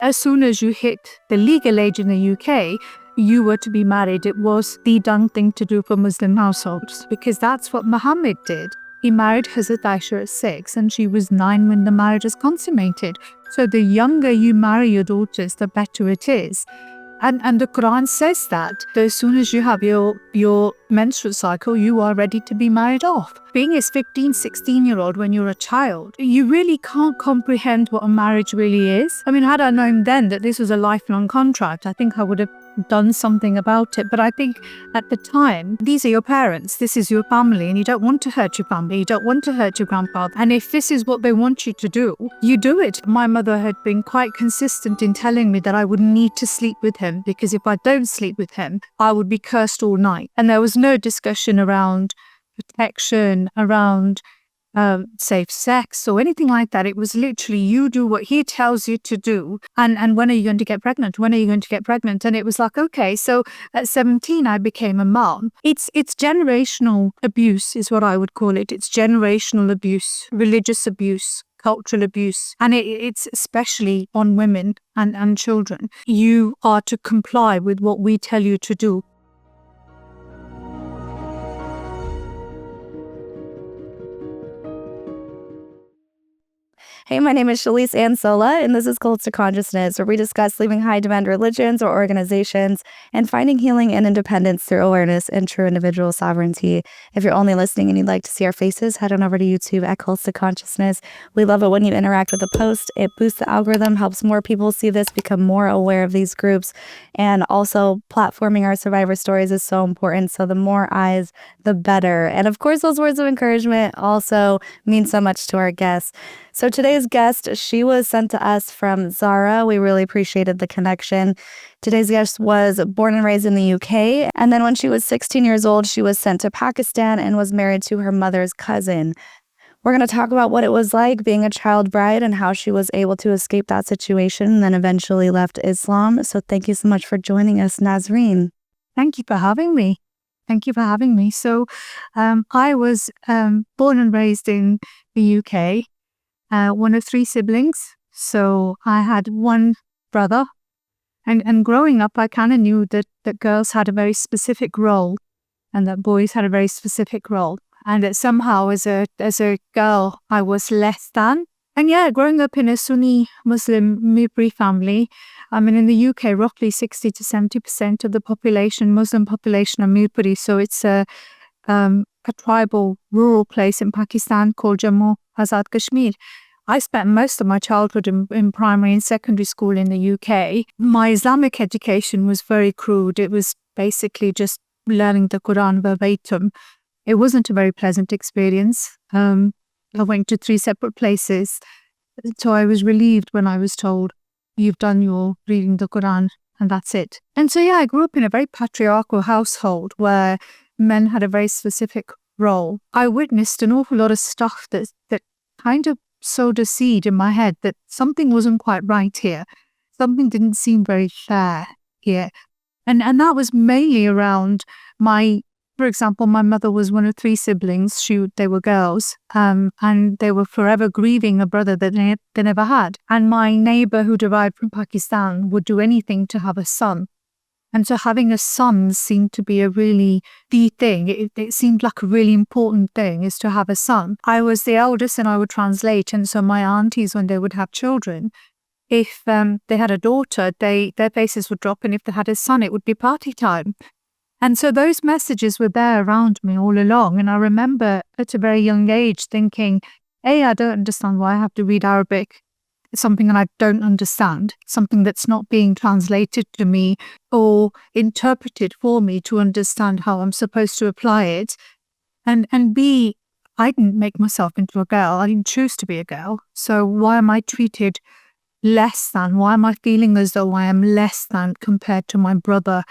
As soon as you hit the legal age in the UK, you were to be married. It was the done thing to do for Muslim households, because that's what Muhammad did. He married Hazrat Aisha at 6 and she was 9 when the marriage was consummated. So the younger you marry your daughters, the better it is. And the Quran says that as soon as you have your menstrual cycle, you are ready to be married off. Being a 15, 16-year-old when you're a child, you really can't comprehend what a marriage really is. I mean, had I known then that this was a lifelong contract, I think I would have done something about it. But I think at the time, these are your parents, this is your family, and you don't want to hurt your family, you don't want to hurt your grandfather. And if this is what they want you to do, you do it. My mother had been quite consistent in telling me that I would need to sleep with him, because if I don't sleep with him, I would be cursed all night. And there was no discussion around protection, around safe sex or anything like that. It was literally, you do what he tells you to do, and when are you going to get pregnant? When are you going to get pregnant? And it was like, okay, so at 17 I became a mom. It's generational abuse is what I would call it. It's generational abuse, religious abuse, cultural abuse, and it's especially on women and children. You are to comply with what we tell you to do. Hey, my name is Shalise Ansola, and this is Cults to Consciousness, where we discuss leaving high-demand religions or organizations and finding healing and independence through awareness and true individual sovereignty. If you're only listening and you'd like to see our faces, head on over to YouTube at Cults to Consciousness. We love it when you interact with the post. It boosts the algorithm, helps more people see this, become more aware of these groups, and also platforming our survivor stories is so important. So the more eyes, the better. And of course, those words of encouragement also mean so much to our guests. So today's guest, she was sent to us from Zara. We really appreciated the connection. Today's guest was born and raised in the UK. And then when she was 16 years old, she was sent to Pakistan and was married to her mother's cousin. We're going to talk about what it was like being a child bride and how she was able to escape that situation and then eventually left Islam. So thank you so much for joining us, Nazreen. Thank you for having me. Thank you for having me. So I was born and raised in the UK. One of 3 siblings. So I had one brother. And growing up, I kind of knew that girls had a very specific role and that boys had a very specific role. And that somehow as a girl, I was less than. And yeah, growing up in a Sunni Muslim Mirpuri family, I mean, in the UK, roughly 60 to 70% of the population, Muslim population, are Mirpuri. So it's a tribal rural place in Pakistan called Jammu Azad Kashmir. I spent most of my childhood in primary and secondary school in the UK. My Islamic education was very crude. It was basically just learning the Quran verbatim. It wasn't a very pleasant experience. I went to 3 separate places. So I was relieved when I was told, you've done your reading the Quran and that's it. And so yeah, I grew up in a very patriarchal household where men had a very specific role. I witnessed an awful lot of stuff that kind of sowed a seed in my head that something wasn't quite right here. Something didn't seem very fair here. And that was mainly around for example, my mother was one of 3 siblings. They were girls, and they were forever grieving a brother that they never had. And my neighbor who arrived from Pakistan would do anything to have a son. And so having a son seemed to be a really the thing. It seemed like a really important thing is to have a son. I was the eldest and I would translate. And so my aunties, when they would have children, if they had a daughter, their faces would drop. And if they had a son, it would be party time. And so those messages were there around me all along. And I remember at a very young age thinking, A, I don't understand why I have to read Arabic. It's something that I don't understand, something that's not being translated to me or interpreted for me to understand how I'm supposed to apply it. And B, I didn't make myself into a girl. I didn't choose to be a girl. So why am I treated less than? Why am I feeling as though I am less than compared to my brother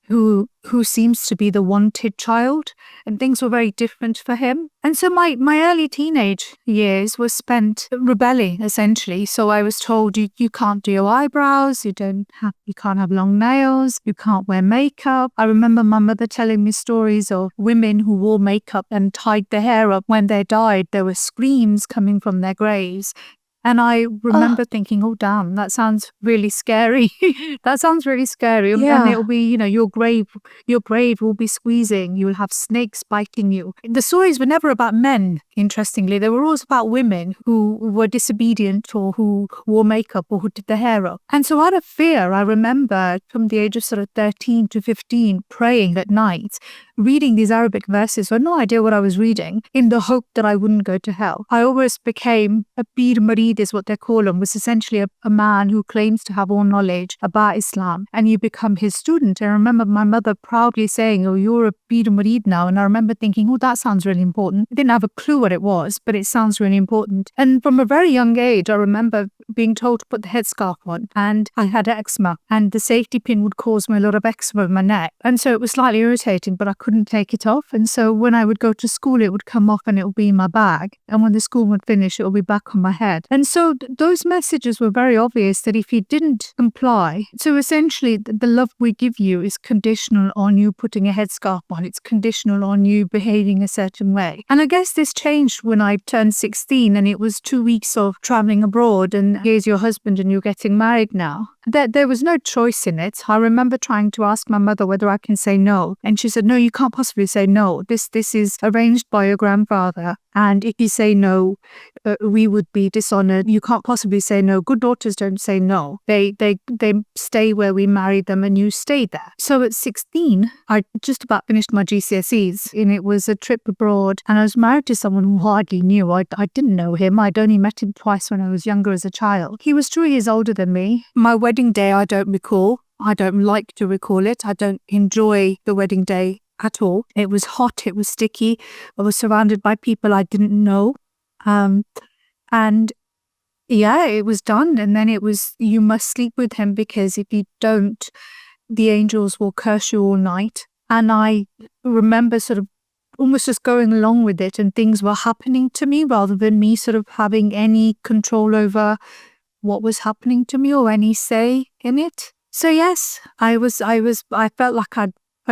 who seems to be the wanted child? And things were very different for him. And so my early teenage years were spent rebelling, essentially. So I was told you can't do your eyebrows, you can't have long nails, you can't wear makeup. I remember my mother telling me stories of women who wore makeup and tied their hair up. When they died, there were screams coming from their graves. And I remember thinking, oh, damn, that sounds really scary. That sounds really scary. Yeah. And it'll be, your grave will be squeezing. You'll have snakes biting you. The stories were never about men, interestingly. They were always about women who were disobedient or who wore makeup or who did their hair up. And so out of fear, I remember from the age of sort of 13 to 15, praying at night, reading these Arabic verses with no idea what I was reading, in the hope that I wouldn't go to hell. I always became a bir marid, is what they call him, was essentially a man who claims to have all knowledge about Islam, and you become his student. I remember my mother proudly saying, oh, you're a bir marid now. And I remember thinking, oh, that sounds really important. I didn't have a clue what it was, but it sounds really important. And from a very young age, I remember being told to put the headscarf on, and I had eczema, and the safety pin would cause me a lot of eczema in my neck. And so it was slightly irritating, but I couldn't take it off. And so when I would go to school, it would come off and it would be in my bag. And when the school would finish, it would be back on my head. And so those messages were very obvious that if you didn't comply, so essentially the love we give you is conditional on you putting a headscarf on. It's conditional on you behaving a certain way. And I guess this changed when I turned 16, and it was 2 weeks of traveling abroad, and here's your husband and you're getting married now. There was no choice in it. I remember trying to ask my mother whether I can say no. And she said, no, you can't possibly say no. This is arranged by your grandfather. And if you say no, we would be dishonored. You can't possibly say no. Good daughters don't say no. They stay where we married them, and you stay there. So at 16, I just about finished my GCSEs, and it was a trip abroad. And I was married to someone who hardly knew. I didn't know him. I'd only met him twice when I was younger as a child. He was 2 years older than me. My wedding day, I don't recall. I don't like to recall it. I don't enjoy the wedding day at all. It was hot. It was sticky. I was surrounded by people I didn't know. And yeah, it was done. And then it was, you must sleep with him, because if you don't, the angels will curse you all night. And I remember sort of almost just going along with it, and things were happening to me rather than me sort of having any control over what was happening to me or any say in it. So yes, I felt like I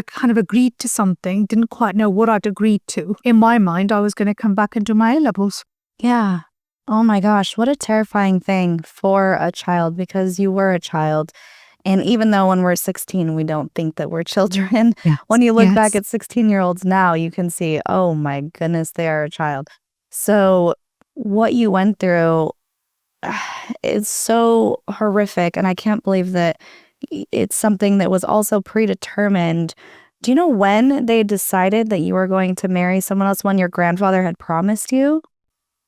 kind of agreed to something, didn't quite know what I'd agreed to. In my mind, I was going to come back and do my A-levels. Yeah. Oh my gosh, what a terrifying thing for a child, because you were a child. And even though when we're 16, we don't think that we're children, Yes. when you look Yes. back at 16-year-olds now, you can see, oh my goodness, they are a child. So what you went through is so horrific. And I can't believe that it's something that was also predetermined. Do you know when they decided that you were going to marry someone else, when your grandfather had promised you?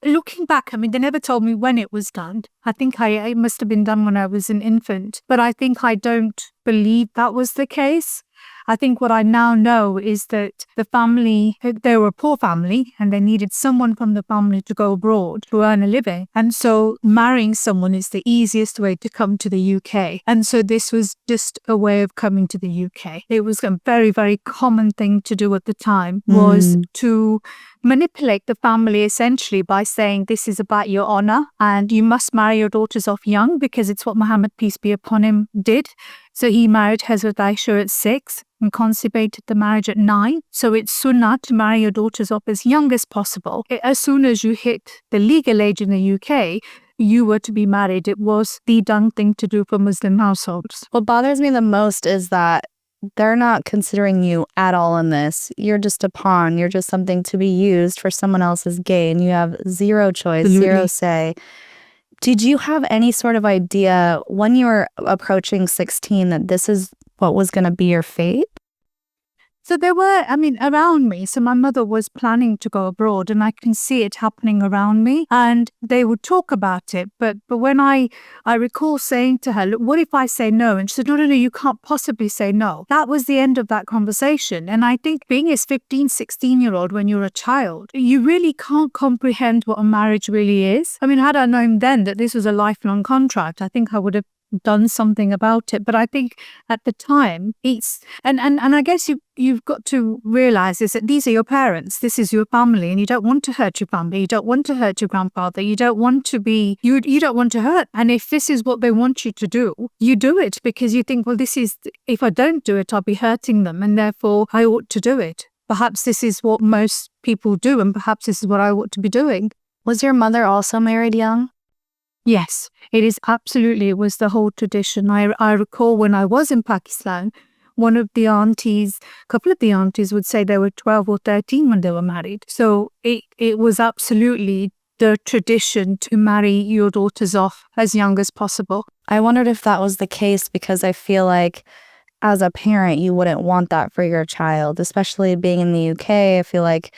Looking back, I mean, they never told me when it was done. I think it must have been done when I was an infant, but I think I don't believe that was the case. I think what I now know is that the family, they were a poor family, and they needed someone from the family to go abroad to earn a living. And so marrying someone is the easiest way to come to the UK. And so this was just a way of coming to the UK. It was a very, very common thing to do at the time, was to manipulate the family essentially by saying, this is about your honor and you must marry your daughters off young, because it's what Muhammad, peace be upon him, did. So he married Hazrat Aisha at 6 and consummated the marriage at 9. So it's sunnah to marry your daughters off as young as possible. As soon as you hit the legal age in the UK, you were to be married. It was the done thing to do for Muslim households. What bothers me the most is that they're not considering you at all in this. You're just a pawn. You're just something to be used for someone else's gain. You have zero choice, zero say. Did you have any sort of idea when you were approaching 16 that this is what was going to be your fate? So there were, around me. So my mother was planning to go abroad, and I can see it happening around me, and they would talk about it. But when I recall saying to her, look, what if I say no? And she said, no, you can't possibly say no. That was the end of that conversation. And I think being a 15, 16-year-old when you're a child, you really can't comprehend what a marriage really is. Had I known then that this was a lifelong contract, I think I would have done something about it. But I think at the time it's and I guess you've got to realize is that these are your parents, this is your family, and you don't want to hurt your family, you don't want to hurt your grandfather, you don't want to be you don't want to hurt. And if this is what they want you to do, you do it because you think, well, this is, if I don't do it, I'll be hurting them, and therefore I ought to do it. Perhaps this is what most people do, and perhaps this is what I ought to be doing. Was your mother also married young? Yes, it is absolutely. It was the whole tradition. I recall when I was in Pakistan, one of the aunties, a couple of the aunties would say they were 12 or 13 when they were married. So it was absolutely the tradition to marry your daughters off as young as possible. I wondered if that was the case because I feel like as a parent, you wouldn't want that for your child, especially being in the UK. I feel like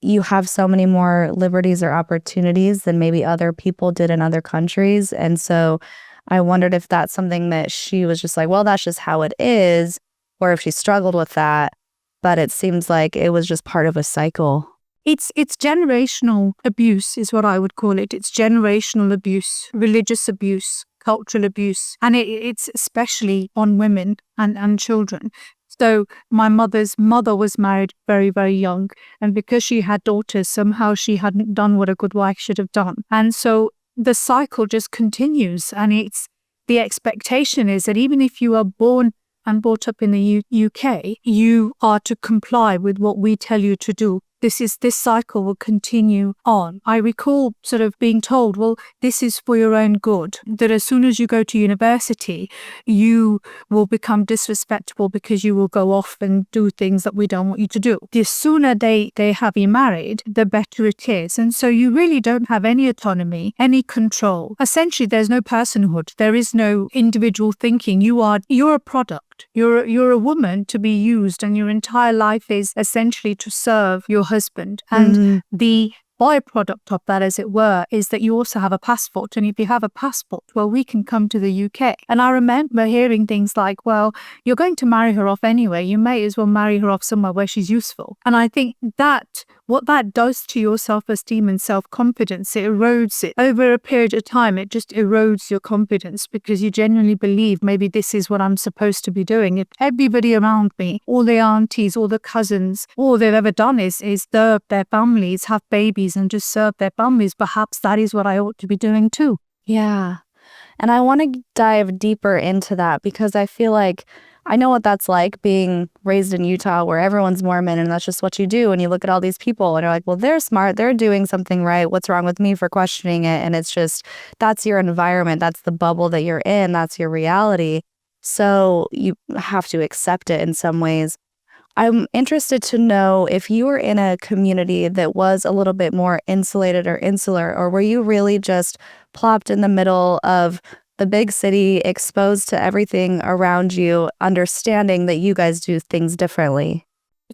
you have so many more liberties or opportunities than maybe other people did in other countries. And so I wondered if that's something that she was just like, well, that's just how it is, or if she struggled with that. But it seems like it was just part of a cycle. It's generational abuse is what I would call it. It's generational abuse, religious abuse, cultural abuse, and it's especially on women and children. So my mother's mother was married very, very young, and because she had daughters, somehow she hadn't done what a good wife should have done. And so the cycle just continues, and it's the expectation is that even if you are born and brought up in the UK, you are to comply with what we tell you to do. This cycle will continue on. I recall sort of being told, well, this is for your own good, that as soon as you go to university, you will become disrespectful because you will go off and do things that we don't want you to do. The sooner they have you married, the better it is. And so you really don't have any autonomy, any control. Essentially, there's no personhood. There is no individual thinking. You're a product. You're a woman to be used, and your entire life is essentially to serve your husband. And the byproduct of that, as it were, is that you also have a passport. And if you have a passport, well, we can come to the UK. And I remember hearing things like, well, you're going to marry her off anyway. You may as well marry her off somewhere where she's useful. And I think that what that does to your self-esteem and self-confidence, it erodes it. Over a period of time, it just erodes your confidence because you genuinely believe maybe this is what I'm supposed to be doing. If everybody around me, all the aunties, all the cousins, all they've ever done is serve their families, have babies and just serve their families, perhaps that is what I ought to be doing too. Yeah. And I want to dive deeper into that because I feel like I know what that's like being raised in Utah where everyone's Mormon and that's just what you do. And you look at all these people and you're like, well, they're smart. They're doing something right. What's wrong with me for questioning it? And it's just, that's your environment. That's the bubble that you're in. That's your reality. So you have to accept it in some ways. I'm interested to know if you were in a community that was a little bit more insulated or insular, or were you really just plopped in the middle of the big city, exposed to everything around you, understanding that you guys do things differently?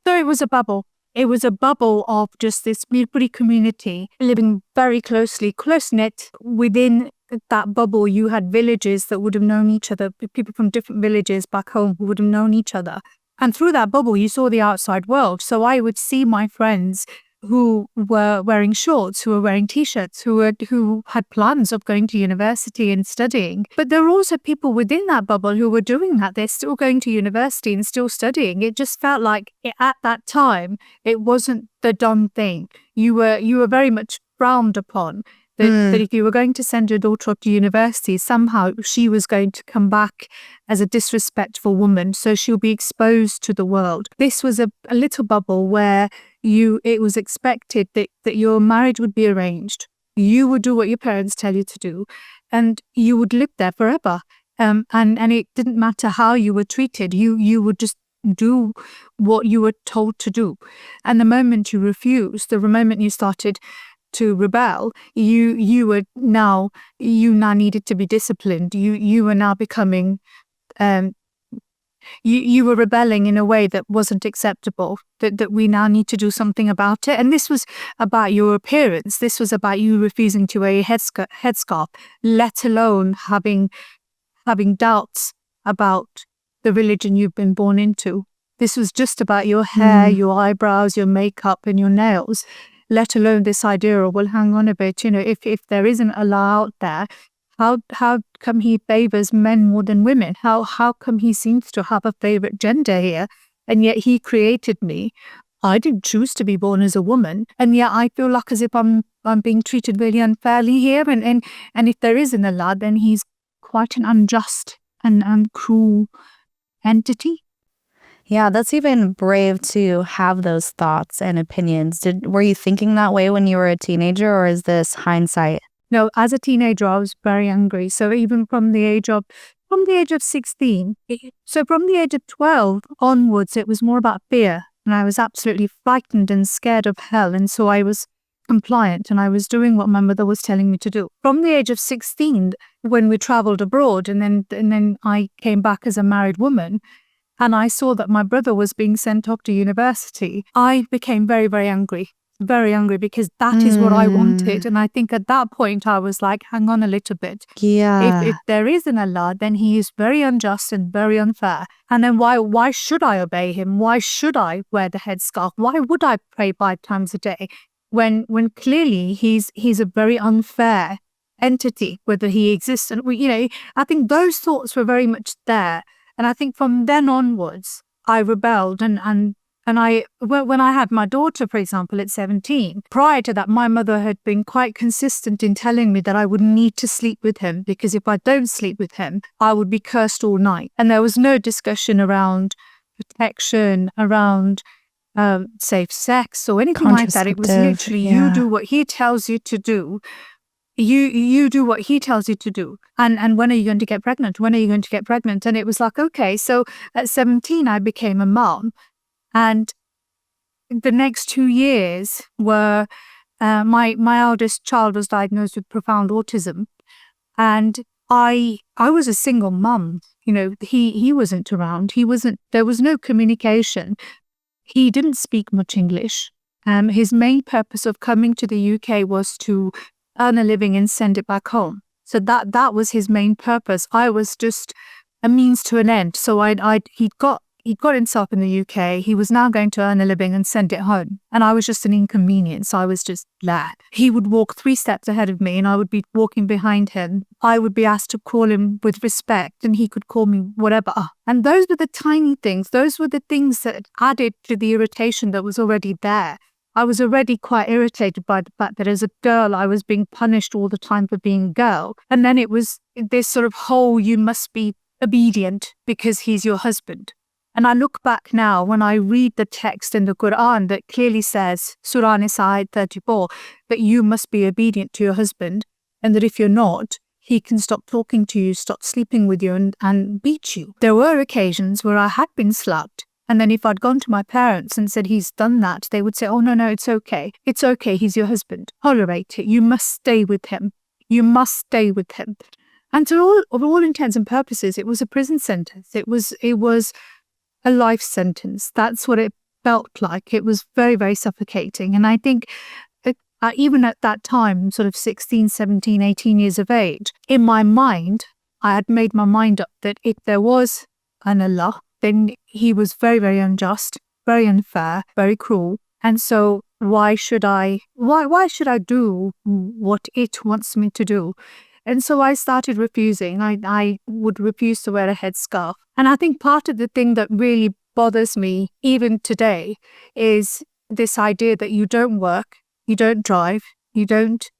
So it was a bubble. It was a bubble of just this Mirpuri community living very closely, close-knit. Within that bubble, you had villages that would have known each other, people from different villages back home who would have known each other. And through that bubble, you saw the outside world. So I would see my friends who were wearing shorts, who were wearing T-shirts, who had plans of going to university and studying. But there were also people within that bubble who were doing that. They're still going to university and still studying. It just felt like at that time, it wasn't the done thing. You were very much frowned upon. That if you were going to send your daughter up to university, somehow she was going to come back as a disrespectful woman, so she'll be exposed to the world. This was a little bubble where it was expected that your marriage would be arranged. You would do what your parents tell you to do, and you would live there forever. And it didn't matter how you were treated. You would just do what you were told to do. And the moment you refused, the moment you started to rebel, you now needed to be disciplined. You were now becoming, you were rebelling in a way that wasn't acceptable. That we now need to do something about it. And this was about your appearance. This was about you refusing to wear a headscarf, let alone having doubts about the religion you've been born into. This was just about your hair, your eyebrows, your makeup, and your nails. Let alone this idea of, well, hang on a bit, if there isn't Allah out there, how come he favors men more than women? How come he seems to have a favorite gender here? And yet he created me. I didn't choose to be born as a woman, and yet I feel like as if I'm being treated really unfairly here. And if there is an Allah, then he's quite an unjust and cruel entity. Yeah, that's even brave to have those thoughts and opinions. Were you thinking that way when you were a teenager, or is this hindsight? No, as a teenager, I was very angry. So even from the age of 16, so from the age of 12 onwards, it was more about fear. And I was absolutely frightened and scared of hell. And so I was compliant and I was doing what my mother was telling me to do. From the age of 16, when we traveled abroad and then I came back as a married woman and I saw that my brother was being sent off to university, I became very, very angry. Very angry because that is what I wanted. And I think at that point I was like, hang on a little bit. Yeah. If there is an Allah, then he is very unjust and very unfair. And then why should I obey him? Why should I wear the headscarf? Why would I pray 5 times a day when clearly he's a very unfair entity, whether he exists? And I think those thoughts were very much there. And I think from then onwards, I rebelled and when I had my daughter, for example, at 17, prior to that, my mother had been quite consistent in telling me that I would need to sleep with him because if I don't sleep with him, I would be cursed all night. And there was no discussion around protection, around safe sex or anything like that. It was literally, you do what he tells you to do. You do what he tells you to do. And when are you going to get pregnant? When are you going to get pregnant? And it was like, okay, so at 17, I became a mom. And the next 2 years were, my eldest child was diagnosed with profound autism. And I was a single mum. He wasn't around. There was no communication. He didn't speak much English. His main purpose of coming to the UK was to earn a living and send it back home. So that was his main purpose. I was just a means to an end. So He'd got himself in the UK. He was now going to earn a living and send it home. And I was just an inconvenience. I was just that. He would walk 3 steps ahead of me and I would be walking behind him. I would be asked to call him with respect and he could call me whatever. And those were the tiny things. Those were the things that added to the irritation that was already there. I was already quite irritated by the fact that as a girl, I was being punished all the time for being a girl. And then it was this sort of whole, you must be obedient because he's your husband. And I look back now when I read the text in the Quran that clearly says, Surah Nisa 34, that you must be obedient to your husband and that if you're not, he can stop talking to you, stop sleeping with you and beat you. There were occasions where I had been slapped. And then if I'd gone to my parents and said he's done that, they would say, oh, no, it's okay. It's okay. He's your husband. Tolerate it. You must stay with him. You must stay with him. And to all intents and purposes, it was a prison sentence. It was a life sentence. That's what it felt like. It was very, very suffocating. And I think even at that time, sort of 16, 17, 18 years of age, in my mind, I had made my mind up that if there was an Allah, then he was very, very unjust, very unfair, very cruel. And so why should I do what it wants me to do? And so I started refusing. I would refuse to wear a headscarf. And I think part of the thing that really bothers me even today is this idea that you don't work, you don't drive, you don't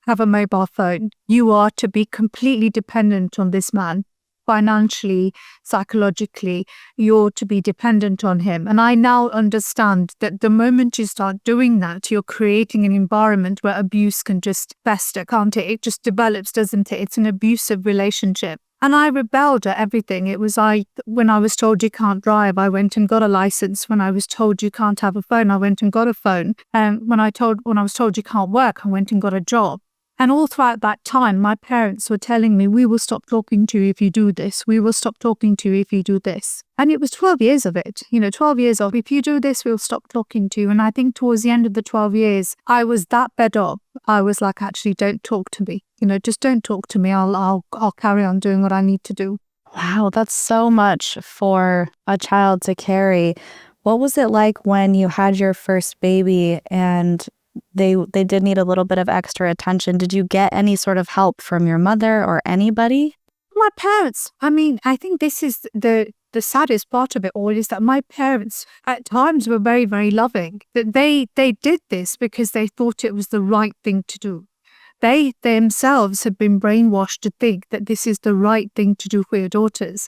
have a mobile phone. You are to be completely dependent on this man. Financially, psychologically, you're to be dependent on him. And I now understand that the moment you start doing that, you're creating an environment where abuse can just fester, can't it? It just develops, doesn't it? It's an abusive relationship. And I rebelled at everything. It was when I was told you can't drive, I went and got a license. When I was told you can't have a phone, I went and got a phone. And when I was told you can't work, I went and got a job. And all throughout that time, my parents were telling me, we will stop talking to you if you do this. We will stop talking to you if you do this. And it was 12 years of it, 12 years of, if you do this, we'll stop talking to you. And I think towards the end of the 12 years, I was that fed up. I was like, actually, don't talk to me. Just don't talk to me. I'll carry on doing what I need to do. Wow, that's so much for a child to carry. What was it like when you had your first baby and they did need a little bit of extra attention? Did you get any sort of help from your mother or anybody? My parents. I mean, I think this is the saddest part of it all, is that my parents at times were very, very loving. That they did this because they thought it was the right thing to do. They themselves had been brainwashed to think that this is the right thing to do for your daughters.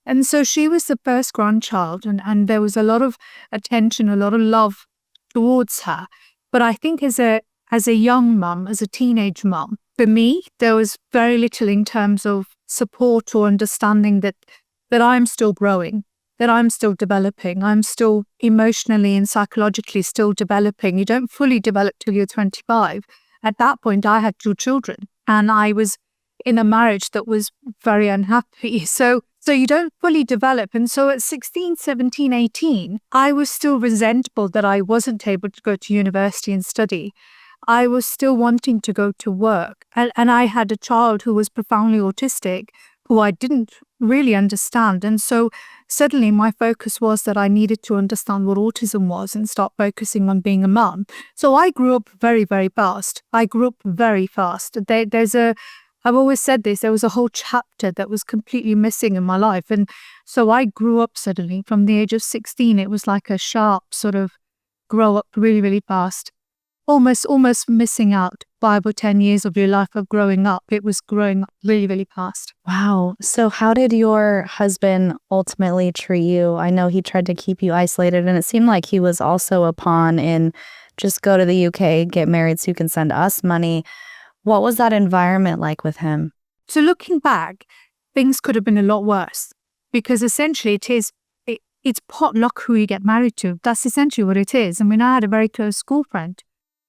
And so she was the first grandchild and there was a lot of attention, a lot of love towards her. But I think as a as a young mum, as a teenage mum, for me, there was very little in terms of support or understanding that I'm still growing, that I'm still developing. I'm still emotionally and psychologically still developing. You don't fully develop till you're 25. At that point, I had 2 children and I was in a marriage that was very unhappy. So you don't fully develop. And so at 16, 17, 18, I was still resentful that I wasn't able to go to university and study. I was still wanting to go to work. And I had a child who was profoundly autistic, who I didn't really understand. And so suddenly my focus was that I needed to understand what autism was and start focusing on being a mum. So I grew up very, very fast. I grew up very fast. I've always said this, there was a whole chapter that was completely missing in my life. And so I grew up suddenly from the age of 16. It was like a sharp sort of grow up really, really fast. Almost missing out 5 or 10 years of your life of growing up. It was growing up really, really fast. Wow. So how did your husband ultimately treat you? I know he tried to keep you isolated, and it seemed like he was also a pawn in just go to the UK, get married so you can send us money. What was that environment like with him? So looking back, things could have been a lot worse because essentially it's potluck who you get married to. That's essentially what it is. I mean, I had a very close school friend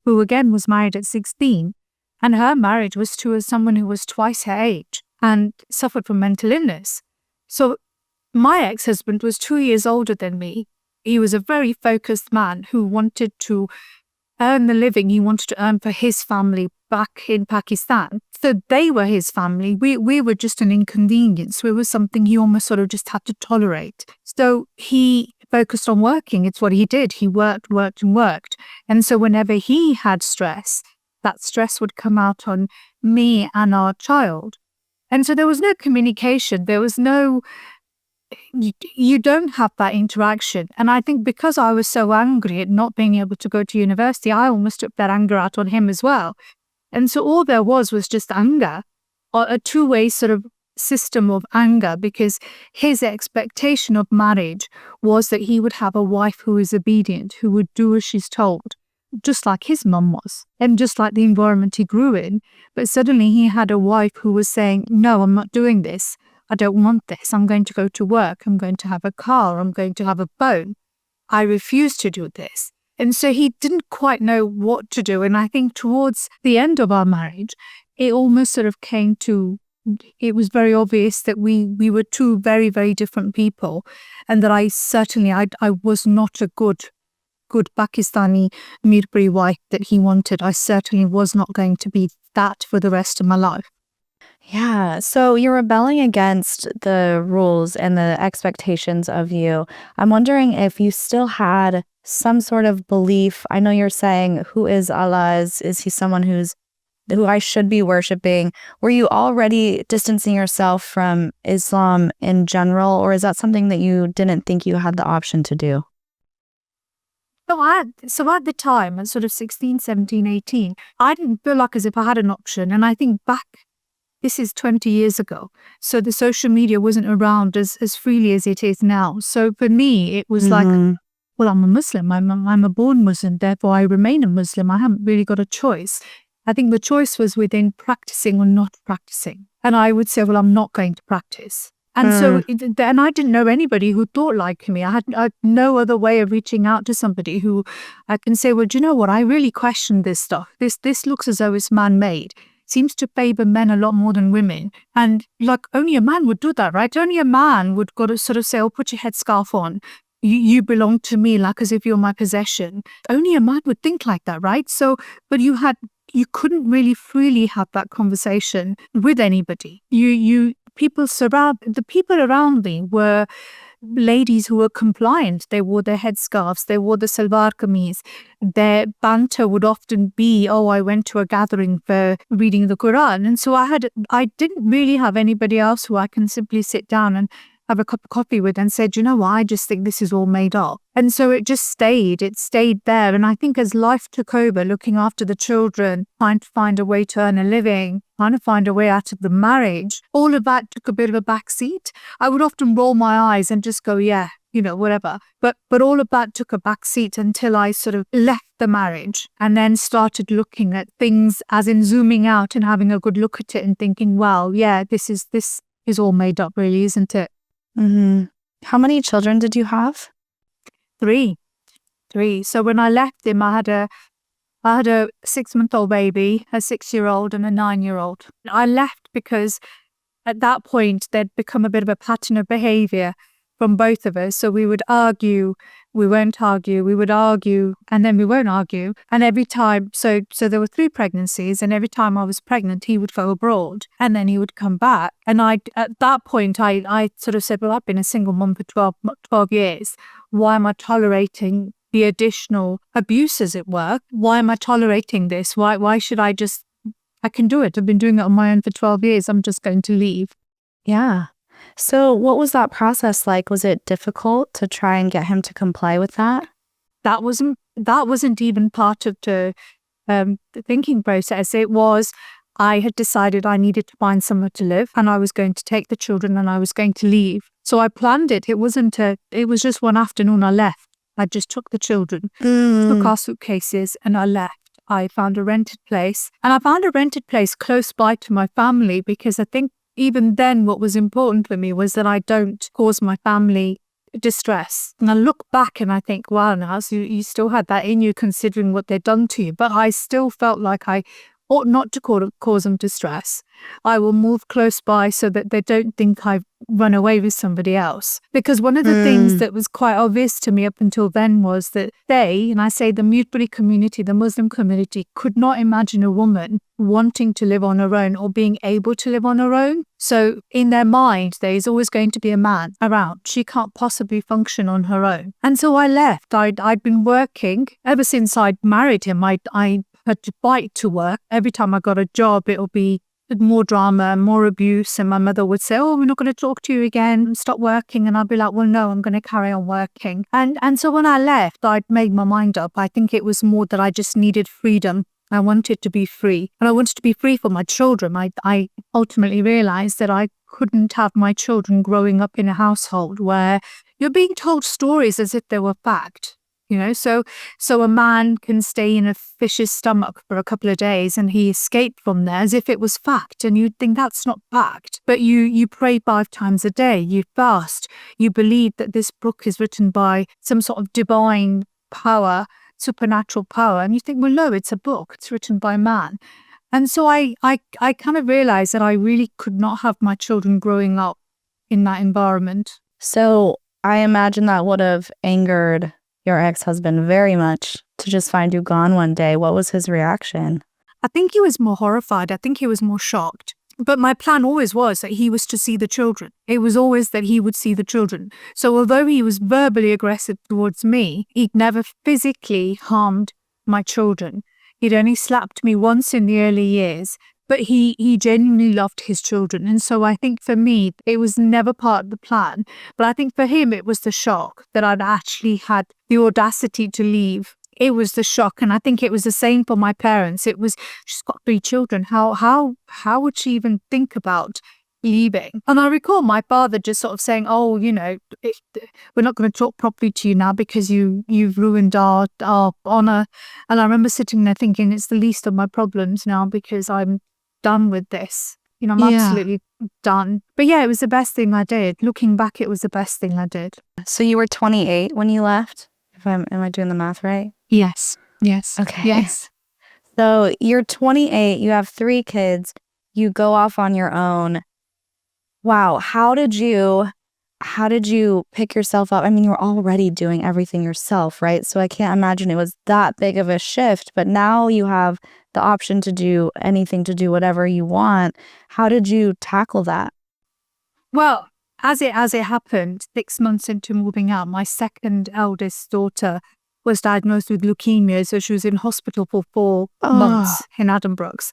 who again was married at 16, and her marriage was to someone who was twice her age and suffered from mental illness. So my ex-husband was 2 years older than me. He was a very focused man who wanted to earn the living he wanted to earn for his family back in Pakistan. So they were his family. We were just an inconvenience. We were something he almost sort of just had to tolerate. So he focused on working. It's what he did. He worked. And so whenever he had stress, that stress would come out on me and our child. And so there was no communication. There was no, you don't have that interaction. And I think because I was so angry at not being able to go to university, I almost took that anger out on him as well. And so all there was just anger, or a two-way sort of system of anger, because his expectation of marriage was that he would have a wife who is obedient, who would do as she's told, just like his mum was, and just like the environment he grew in. But suddenly he had a wife who was saying, no, I'm not doing this. I don't want this. I'm going to go to work. I'm going to have a car. I'm going to have a boat. I refuse to do this. And so he didn't quite know what to do. And I think towards the end of our marriage, it almost sort of came to, it was very obvious that we were two very, very different people. And that I was not a good Pakistani Mirpuri wife that he wanted. I certainly was not going to be that for the rest of my life. Yeah. So you're rebelling against the rules and the expectations of you. I'm wondering if you still had some sort of belief. I know you're saying, who is Allah? Is he someone who I should be worshiping? Were you already distancing yourself from Islam in general, or is that something that you didn't think you had the option to do? So at the time, at sort of 16, 17, 18, I didn't feel like as if I had an option. And I think back, this is 20 years ago. So the social media wasn't around as freely as it is now. So for me, it was like, well, I'm a Muslim. I'm a born Muslim. Therefore, I remain a Muslim. I haven't really got a choice. I think the choice was within practicing or not practicing. And I would say, well, I'm not going to practice. And so, and I didn't know anybody who thought like me. I had no other way of reaching out to somebody who I can say, well, do you know what? I really question this stuff. This looks as though it's man-made. Seems to favor men a lot more than women. And like only a man would do that, right? Only a man would go to sort of say, oh, put your headscarf on. You belong to me, like as if you're my possession. Only a man would think like that, right? So, but you couldn't really freely have that conversation with anybody. The people around me were ladies who were compliant. They wore their headscarves, they wore the salwar kameez. Their banter would often be, oh, I went to a gathering for reading the Quran. And so I didn't really have anybody else who I can simply sit down and have a cup of coffee with and said, you know what, I just think this is all made up. And so it stayed there. And I think as life took over, looking after the children, trying to find a way to earn a living, trying to find a way out of the marriage, all of that took a bit of a backseat. I would often roll my eyes and just go, yeah, whatever. But all of that took a backseat until I sort of left the marriage and then started looking at things, as in zooming out and having a good look at it and thinking, well, yeah, this is all made up, really, isn't it? Mm-hmm. How many children did you have? Three. So when I left him, I had a 6-month-old baby, a 6-year-old, and a 9-year-old. I left because at that point there'd become a bit of a pattern of behavior from both of us. So we would argue, we won't argue, we would argue, and then we won't argue. And every time, so there were 3 pregnancies, and every time I was pregnant, he would go abroad and then he would come back. And at that point, I sort of said, well, I've been a single mum for 12 years. Why am I tolerating the additional abuse, as it were? Why am I tolerating this? Why should I can do it. I've been doing it on my own for 12 years. I'm just going to leave. Yeah. So what was that process like? Was it difficult to try and get him to comply with that? That wasn't even part of the thinking process. It was, I had decided I needed to find somewhere to live, and I was going to take the children and I was going to leave. So I planned it. It was just one afternoon I left. I just took the children, took our suitcases, and I left. I found a rented place, and I found a rented place close by to my family, because I think even then what was important for me was that I don't cause my family distress. And I look back and I think, wow, Naz, you still had that in you, considering what they'd done to you. But I still felt like I ought not to cause them distress. I will move close by so that they don't think I've run away with somebody else. Because one of the things that was quite obvious to me up until then was that they, and I say the Mirpuri community, the Muslim community, could not imagine a woman wanting to live on her own or being able to live on her own. So in their mind, there is always going to be a man around. She can't possibly function on her own. And so I left. I'd been working ever since I'd married him. I had to fight to work. Every time I got a job, it'll be more drama, more abuse. And my mother would say, oh, we're not going to talk to you again. Stop working. And I'd be like, well, no, I'm going to carry on working. And so when I left, I'd made my mind up. I think it was more that I just needed freedom. I wanted to be free. And I wanted to be free for my children. I ultimately realized that I couldn't have my children growing up in a household where you're being told stories as if they were fact. So a man can stay in a fish's stomach for a couple of days and he escaped from there as if it was fact. And you'd think that's not fact. But you pray 5 times a day, you fast, you believe that this book is written by some sort of divine power, supernatural power. And you think, well, no, it's a book. It's written by man. And so I kind of realized that I really could not have my children growing up in that environment. So I imagine that would have angered your ex-husband very much to just find you gone one day. What was his reaction? I think he was more horrified. I think he was more shocked. But my plan always was that he was to see the children. It was always that he would see the children. So although he was verbally aggressive towards me, he'd never physically harmed my children. He'd only slapped me once in the early years, but he genuinely loved his children. And so I think for me, it was never part of the plan. But I think for him, it was the shock that I'd actually had the audacity to leave. It was the shock. And I think it was the same for my parents. It was, she's got 3 children. How would she even think about leaving? And I recall my father just sort of saying, oh, we're not going to talk properly to you now because you've ruined our honor. And I remember sitting there thinking, it's the least of my problems now because I'm done with this. I'm absolutely done. But yeah, it was the best thing I did. Looking back, it was the best thing I did. So you were 28 when you left? Am I doing the math right? Yes. Okay. Yes. So you're 28, you have 3 kids, you go off on your own. Wow. How did you pick yourself up? I mean, you were already doing everything yourself, right? So I can't imagine it was that big of a shift, but now you have the option to do anything, to do whatever you want. How did you tackle that? Well, as it happened, 6 months into moving out, my second eldest daughter was diagnosed with leukemia. So she was in hospital for 4 months in Addenbrooke's.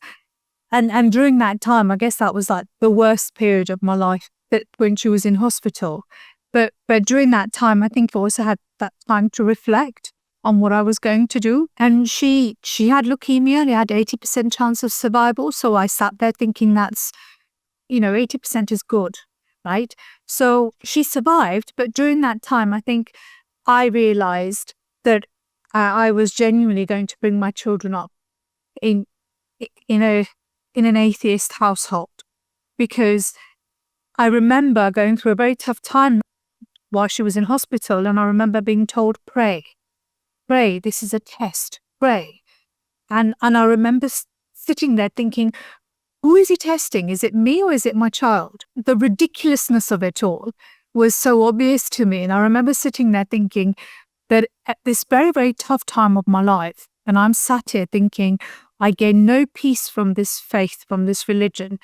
And during that time, I guess that was like the worst period of my life, that when she was in hospital. But during that time, I think I also had that time to reflect on what I was going to do. And she had leukemia. She had 80% chance of survival. So I sat there thinking 80% is good. right? So she survived, but during that time, I think I realized that I was genuinely going to bring my children up in an atheist household, because I remember going through a very tough time while she was in hospital, and I remember being told, pray, this is a test, pray. And I remember sitting there thinking, who is he testing? Is it me or is it my child? The ridiculousness of it all was so obvious to me. And I remember sitting there thinking that at this very, very tough time of my life, and I'm sat here thinking, I gain no peace from this faith, from this religion.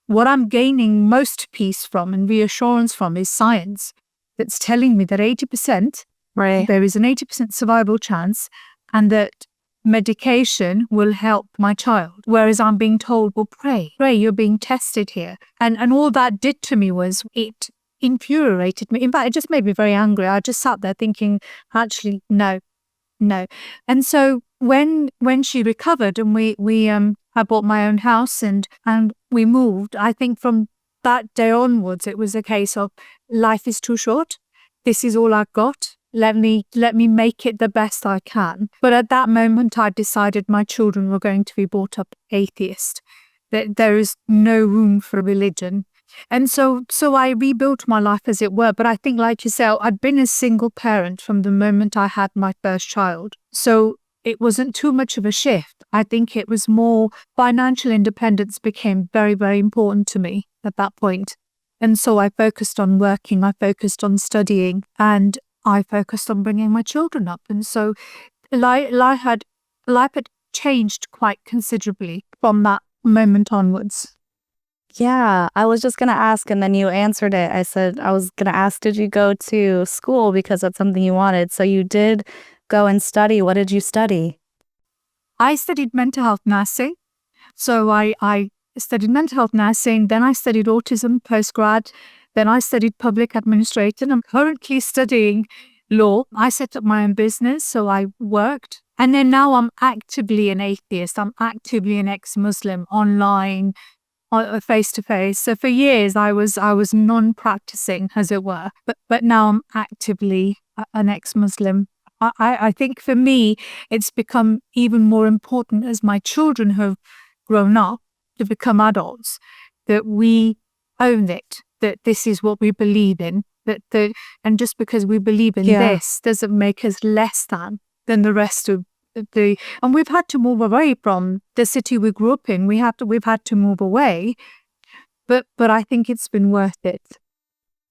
What I'm gaining most peace from and reassurance from is science that's telling me that 80%, there is an 80% survival chance, and that medication will help my child. Whereas I'm being told, well, pray, you're being tested here. And all that did to me was it infuriated me. In fact, it just made me very angry. I just sat there thinking, actually, no. And so when she recovered and I bought my own house and we moved, I think from that day onwards, it was a case of life is too short. This is all I've got. Let me make it the best I can. But at that moment, I decided my children were going to be brought up atheist, that there is no room for religion. And so I rebuilt my life, as it were. But I think, like you said, I'd been a single parent from the moment I had my first child. So it wasn't too much of a shift. I think it was more financial independence became very, very important to me at that point. And so I focused on working, I focused on studying, and I focused on bringing my children up. And so life had changed quite considerably from that moment onwards. Yeah, I was just going to ask, and then you answered it. I was going to ask, did you go to school because that's something you wanted? So you did go and study. What did you study? I studied mental health nursing. So I studied mental health nursing, then I studied autism postgrad, then I studied public administration. I'm currently studying law. I set up my own business, so I worked. And then now I'm actively an atheist. I'm actively an ex-Muslim, online, face-to-face. So for years I was non-practicing, as it were. But now I'm actively an ex-Muslim. I think for me, it's become even more important as my children have grown up to become adults, that we own it, that this is what we believe in, and just because we believe in this doesn't make us less than the rest of and we've had to move away from the city we grew up in. We've had to move away, but I think it's been worth it.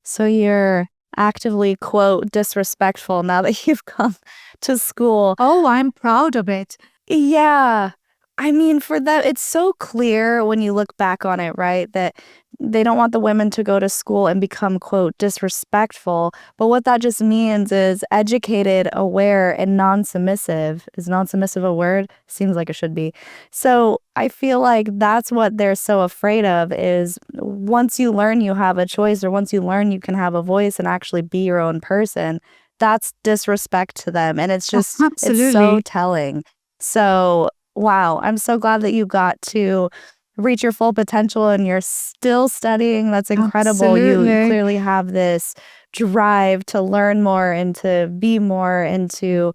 So you're actively, quote, disrespectful now that you've come to school. Oh, I'm proud of it. Yeah. I mean, for them, it's so clear when you look back on it, right? That they don't want the women to go to school and become, quote, disrespectful. But what that just means is educated, aware, and non-submissive. Is non-submissive a word? Seems like it should be. So I feel like that's what they're so afraid of, is once you learn you have a choice, or once you learn you can have a voice and actually be your own person, that's disrespect to them. And it's just, it's so telling. So wow, I'm so glad that you got to reach your full potential and you're still studying. That's incredible. Absolutely. You clearly have this drive to learn more and to be more, and to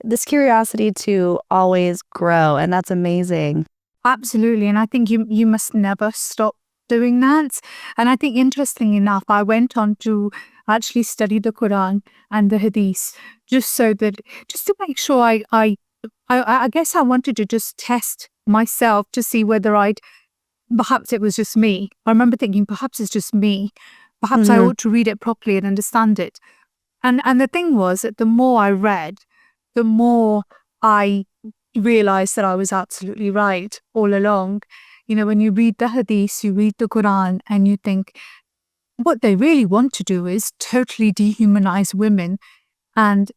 this curiosity to always grow. And that's amazing. Absolutely. And I think you must never stop doing that. And I think, interestingly enough, I went on to actually study the Quran and the Hadith just to make sure I guess I wanted to just test myself to see whether perhaps it was just me. I remember thinking, perhaps it's just me. Perhaps I ought to read it properly and understand it. And the thing was that the more I read, the more I realized that I was absolutely right all along. You know, when you read the Hadith, you read the Quran, and you think, what they really want to do is totally dehumanize women and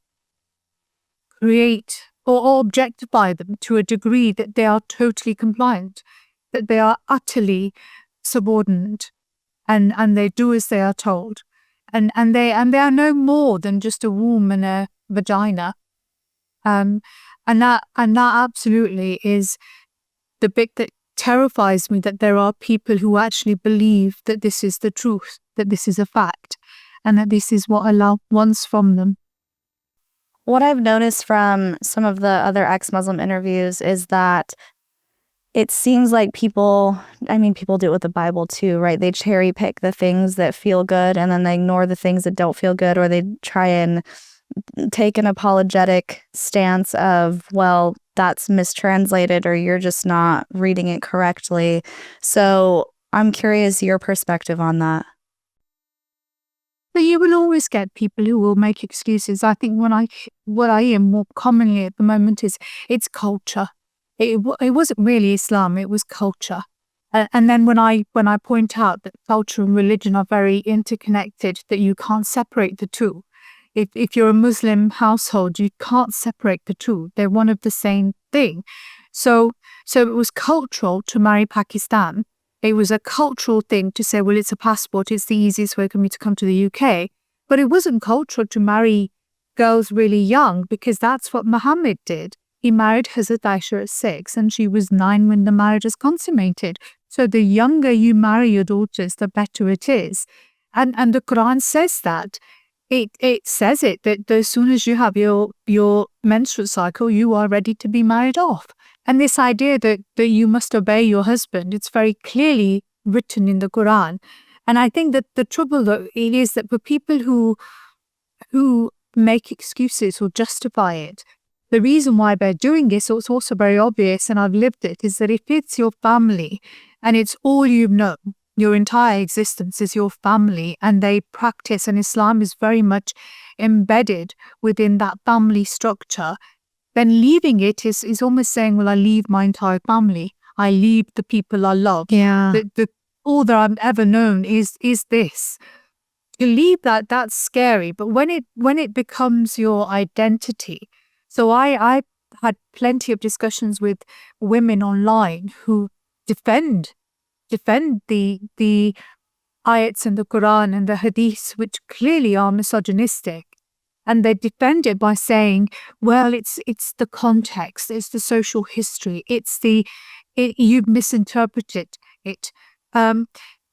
create or objectify them to a degree that they are totally compliant, that they are utterly subordinate, and they do as they are told, and they are no more than just a womb and a vagina, and that absolutely is the bit that terrifies me, that there are people who actually believe that this is the truth. that this is a fact and that this is what Allah wants from them. What I've noticed from some of the other ex-Muslim interviews is that it seems like people do it with the Bible too, right? They cherry pick the things that feel good and then they ignore the things that don't feel good, or they try and take an apologetic stance of, well, that's mistranslated or you're just not reading it correctly. So I'm curious your perspective on that. But you will always get people who will make excuses. I think what I hear more commonly at the moment is it's culture. It wasn't really Islam, it was culture. And then when I point out that culture and religion are very interconnected, that you can't separate the two. If you're a Muslim household, you can't separate the two. They're one of the same thing. So it was cultural to marry Pakistan. It was a cultural thing to say, well, it's a passport, it's the easiest way for me to come to the UK. But it wasn't cultural to marry girls really young, because that's what Muhammad did. He married Hazrat Aisha at 6 and she was 9 when the marriage was consummated. So the younger you marry your daughters, the better it is. And the Quran says that. It says it, that as soon as you have your menstrual cycle, you are ready to be married off. And this idea that you must obey your husband, it's very clearly written in the Quran. And I think that the trouble though, it is that for people who make excuses or justify it, the reason why they're doing this, it's also very obvious, and I've lived it, is that if it's your family and it's all you've known, your entire existence is your family, and they practice, and Islam is very much embedded within that family structure, then leaving it is almost saying, well, I leave my entire family. I leave the people I love. Yeah. All that I've ever known is this. To leave that's scary. But when it becomes your identity, so I had plenty of discussions with women online who defend the ayats in the Quran and the hadiths, which clearly are misogynistic. And they defend it by saying, well, it's the context, it's the social history, you've misinterpreted it.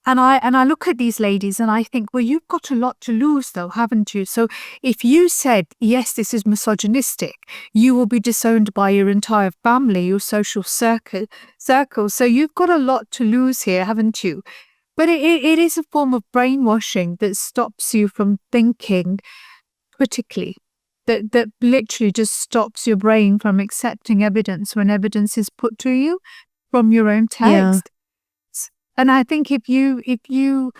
And I look at these ladies and I think, well, you've got a lot to lose though, haven't you? So if you said, yes, this is misogynistic, you will be disowned by your entire family, your social circle. So you've got a lot to lose here, haven't you? But it is a form of brainwashing that stops you from thinking critically, that literally just stops your brain from accepting evidence when evidence is put to you from your own text. Yeah. And I think if you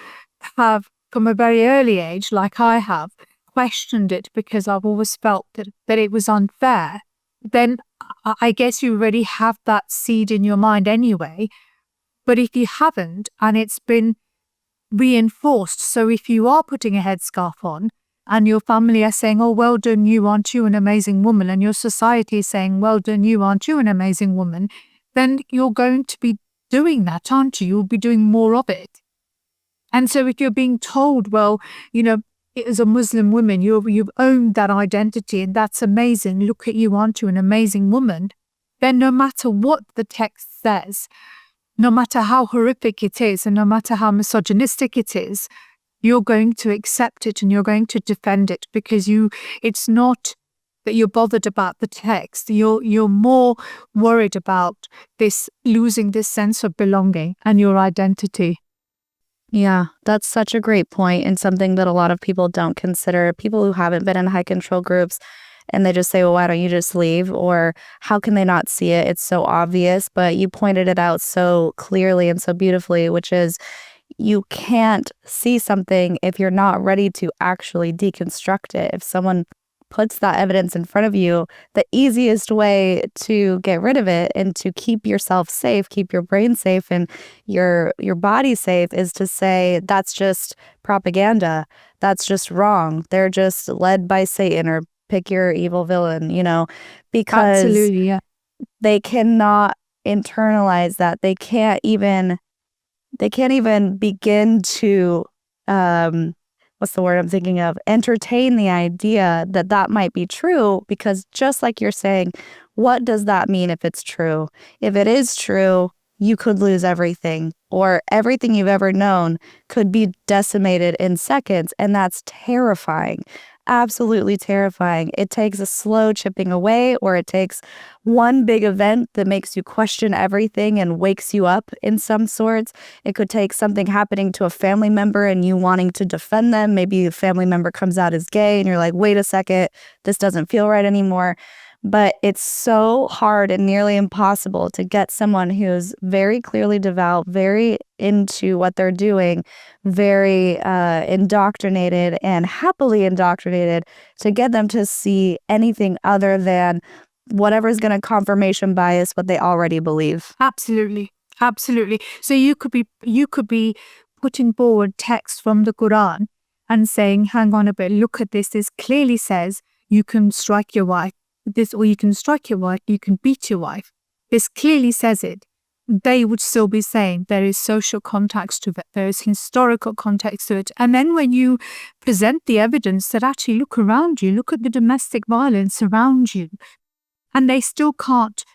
have, from a very early age, like I have, questioned it because I've always felt that it was unfair, then I guess you already have that seed in your mind anyway. But if you haven't, and it's been reinforced, so if you are putting a headscarf on, and your family are saying, oh, well done you, aren't you an amazing woman? And your society is saying, well done you, aren't you an amazing woman? Then you're going to be doing that, aren't you? You'll be doing more of it. And so if you're being told, well, as a Muslim woman, you've owned that identity and that's amazing, look at you, aren't you an amazing woman? Then no matter what the text says, no matter how horrific it is and no matter how misogynistic it is, you're going to accept it and you're going to defend it, because it's not that you're bothered about the text. You're more worried about losing this sense of belonging and your identity. Yeah, that's such a great point, and something that a lot of people don't consider. People who haven't been in high control groups, and they just say, well, why don't you just leave? Or how can they not see it? It's so obvious. But you pointed it out so clearly and so beautifully, which is, you can't see something if you're not ready to actually deconstruct it. If someone puts that evidence in front of you, the easiest way to get rid of it and to keep yourself safe, keep your brain safe and your body safe, is to say, that's just propaganda. That's just wrong. They're just led by Satan, or pick your evil villain, because Absolutely, yeah. They cannot internalize that. They can't even begin to, what's the word I'm thinking of? Entertain the idea that might be true, because just like you're saying, what does that mean if it's true? If it is true, you could lose everything, or everything you've ever known could be decimated in seconds. And that's terrifying. Absolutely terrifying. It takes a slow chipping away, or it takes one big event that makes you question everything and wakes you up in some sorts. It could take something happening to a family member and you wanting to defend them. Maybe a family member comes out as gay and you're like, wait a second, this doesn't feel right anymore. But it's so hard and nearly impossible to get someone who's very clearly devout, very into what they're doing, very indoctrinated and happily indoctrinated, to get them to see anything other than whatever's going to confirmation bias what they already believe. Absolutely. Absolutely. So you could be putting forward text from the Quran and saying, hang on a bit, look at this. This clearly says you can strike your wife. This, or you can strike your wife, you can beat your wife. This clearly says it. They would still be saying there is social context to it, there is historical context to it. And then when you present the evidence that actually look around you, look at the domestic violence around you, and they still can't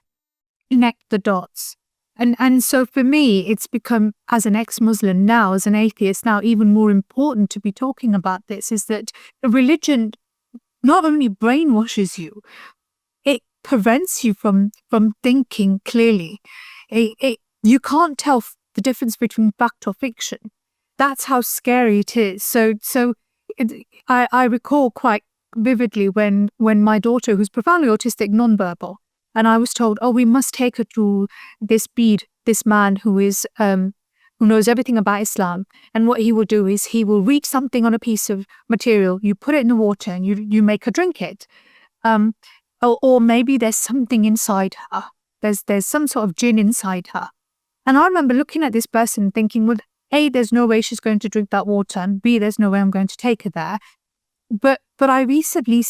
connect the dots. And so for me, it's become, as an ex-Muslim now, as an atheist now, even more important to be talking about this, is that religion not only brainwashes you, it prevents you from thinking clearly. You can't tell the difference between fact or fiction. That's how scary it is. So I recall quite vividly when my daughter, who's profoundly autistic, nonverbal, and I was told, oh, we must take her to this man who is who knows everything about Islam. And what he will do is he will read something on a piece of material, you put it in the water and you make her drink it. Or maybe there's something inside her. There's some sort of jinn inside her. And I remember looking at this person thinking, well, A, there's no way she's going to drink that water, and B, there's no way I'm going to take her there. But I recently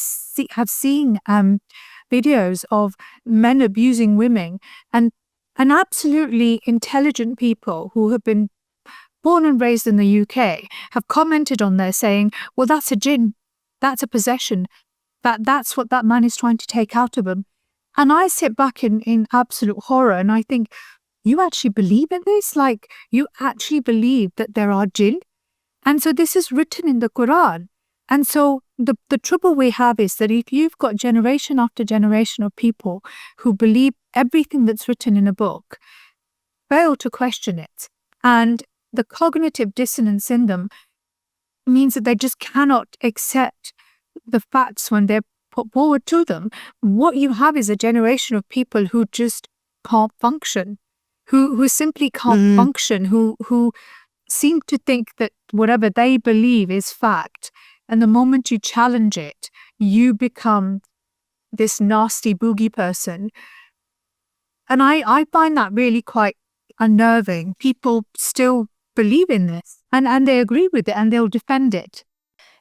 have seen videos of men abusing women, and absolutely intelligent people who have been born and raised in the UK have commented on there saying, well, that's a jinn, that's a possession. That's what that man is trying to take out of him. And I sit back in absolute horror and I think, you actually believe in this? Like, you actually believe that there are jinn? And so this is written in the Quran. And so the trouble we have is that if you've got generation after generation of people who believe everything that's written in a book, fail to question it, and the cognitive dissonance in them means that they just cannot accept the facts when they're put forward to them, what you have is a generation of people who just can't function, who simply can't function, who seem to think that whatever they believe is fact. And the moment you challenge it, you become this nasty boogie person. And I find that really quite unnerving. People still believe in this and they agree with it and they'll defend it.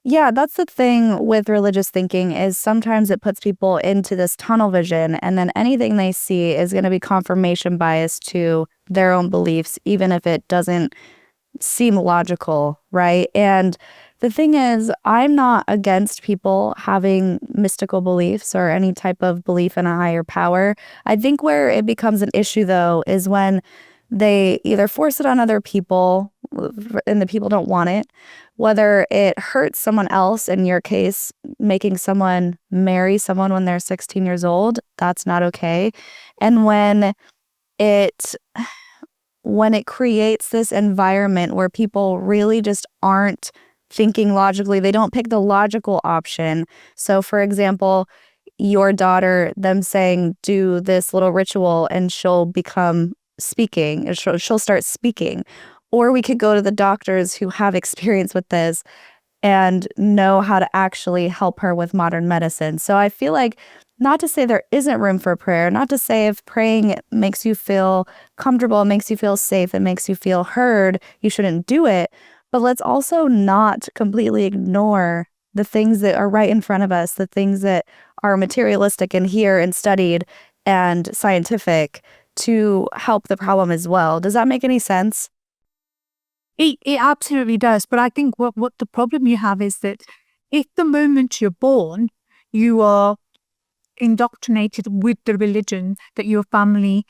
Yeah, that's the thing with religious thinking, is sometimes it puts people into this tunnel vision, and then anything they see is going to be confirmation bias to their own beliefs, even if it doesn't seem logical, right? And the thing is, I'm not against people having mystical beliefs or any type of belief in a higher power. I think where it becomes an issue, though, is when they either force it on other people and the people don't want it, whether it hurts someone else, in your case, making someone marry someone when they're 16 years old, that's not okay. And when it creates this environment where people really just aren't thinking logically, they don't pick the logical option. So for example, your daughter, them saying, do this little ritual and she'll become speaking, she'll start speaking. Or we could go to the doctors who have experience with this and know how to actually help her with modern medicine. So I feel like, not to say there isn't room for prayer, not to say if praying makes you feel comfortable, it makes you feel safe, it makes you feel heard, you shouldn't do it. But let's also not completely ignore the things that are right in front of us, the things that are materialistic and here and studied and scientific to help the problem as well. Does that make any sense? It absolutely does. But I think what the problem you have is that if the moment you're born, you are indoctrinated with the religion that your family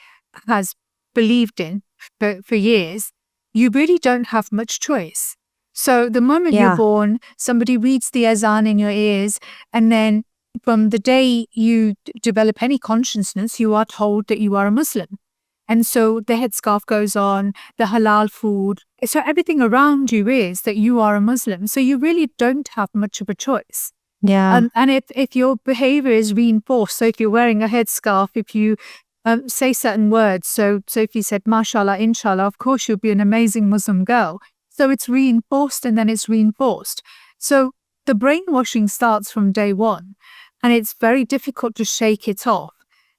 has believed in, for years, you really don't have much choice. So the moment Yeah. you're born, somebody reads the azan in your ears, and then from the day you develop any consciousness, you are told that you are a Muslim. And so the headscarf goes on, the halal food. So everything around you is that you are a Muslim. So you really don't have much of a choice. Yeah. And if your behavior is reinforced, so if you're wearing a headscarf, if you say certain words, so if you said, mashallah, inshallah, of course you'll be an amazing Muslim girl. So it's reinforced and then it's reinforced. So the brainwashing starts from day one, and it's very difficult to shake it off.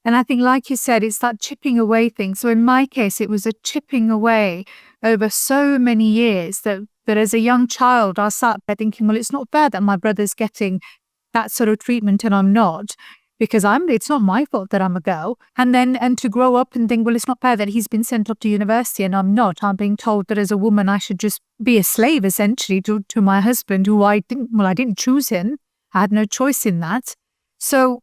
And I think, like you said, it's that chipping away thing. So in my case, it was a chipping away over so many years that as a young child, I sat there thinking, well, it's not fair that my brother's getting that sort of treatment and I'm not, because it's not my fault that I'm a girl. And to grow up and think, well, it's not fair that he's been sent off to university and I'm not. I'm being told that as a woman, I should just be a slave, essentially, to my husband, who I didn't choose him. I had no choice in that. So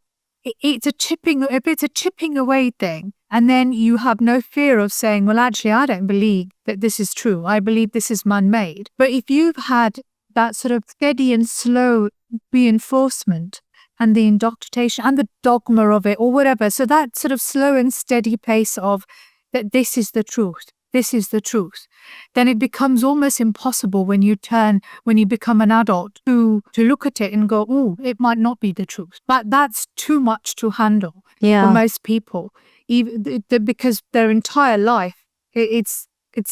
it's a chipping away thing. And then you have no fear of saying, well, actually, I don't believe that this is true. I believe this is man-made. But if you've had that sort of steady and slow reinforcement and the indoctrination and the dogma of it or whatever, so that sort of slow and steady pace of that this is the truth, then it becomes almost impossible when you become an adult to look at it and go, oh, it might not be the truth. But that's too much to handle for most people, even because their entire life, it's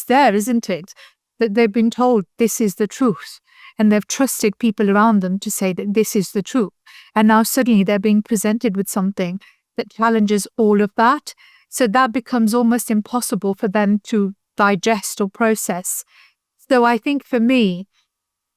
there, isn't it? That they've been told this is the truth. And they've trusted people around them to say that this is the truth. And now suddenly they're being presented with something that challenges all of that. So that becomes almost impossible for them to digest or process. So I think for me,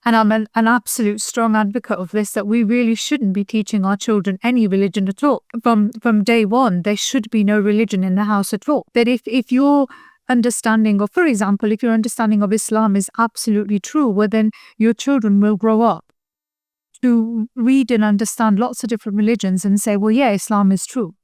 and I'm an absolute strong advocate of this, that we really shouldn't be teaching our children any religion at all. From day one, there should be no religion in the house at all. That if your understanding of, for example, if your understanding of Islam is absolutely true, well, then your children will grow up to read and understand lots of different religions and say, well, yeah, Islam is true.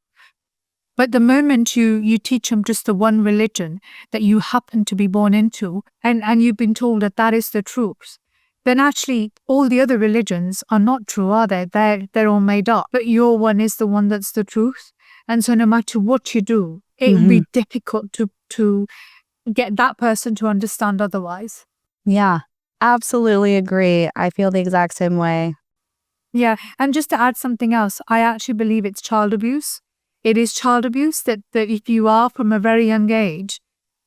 But the moment you teach them just the one religion that you happen to be born into, and you've been told that that is the truth, then actually all the other religions are not true, are they? They're all made up. But your one is the one that's the truth. And so no matter what you do, it would be difficult to get that person to understand otherwise. Yeah, absolutely agree. I feel the exact same way. Yeah, and just to add something else, I actually believe it's child abuse. It is child abuse that if you are from a very young age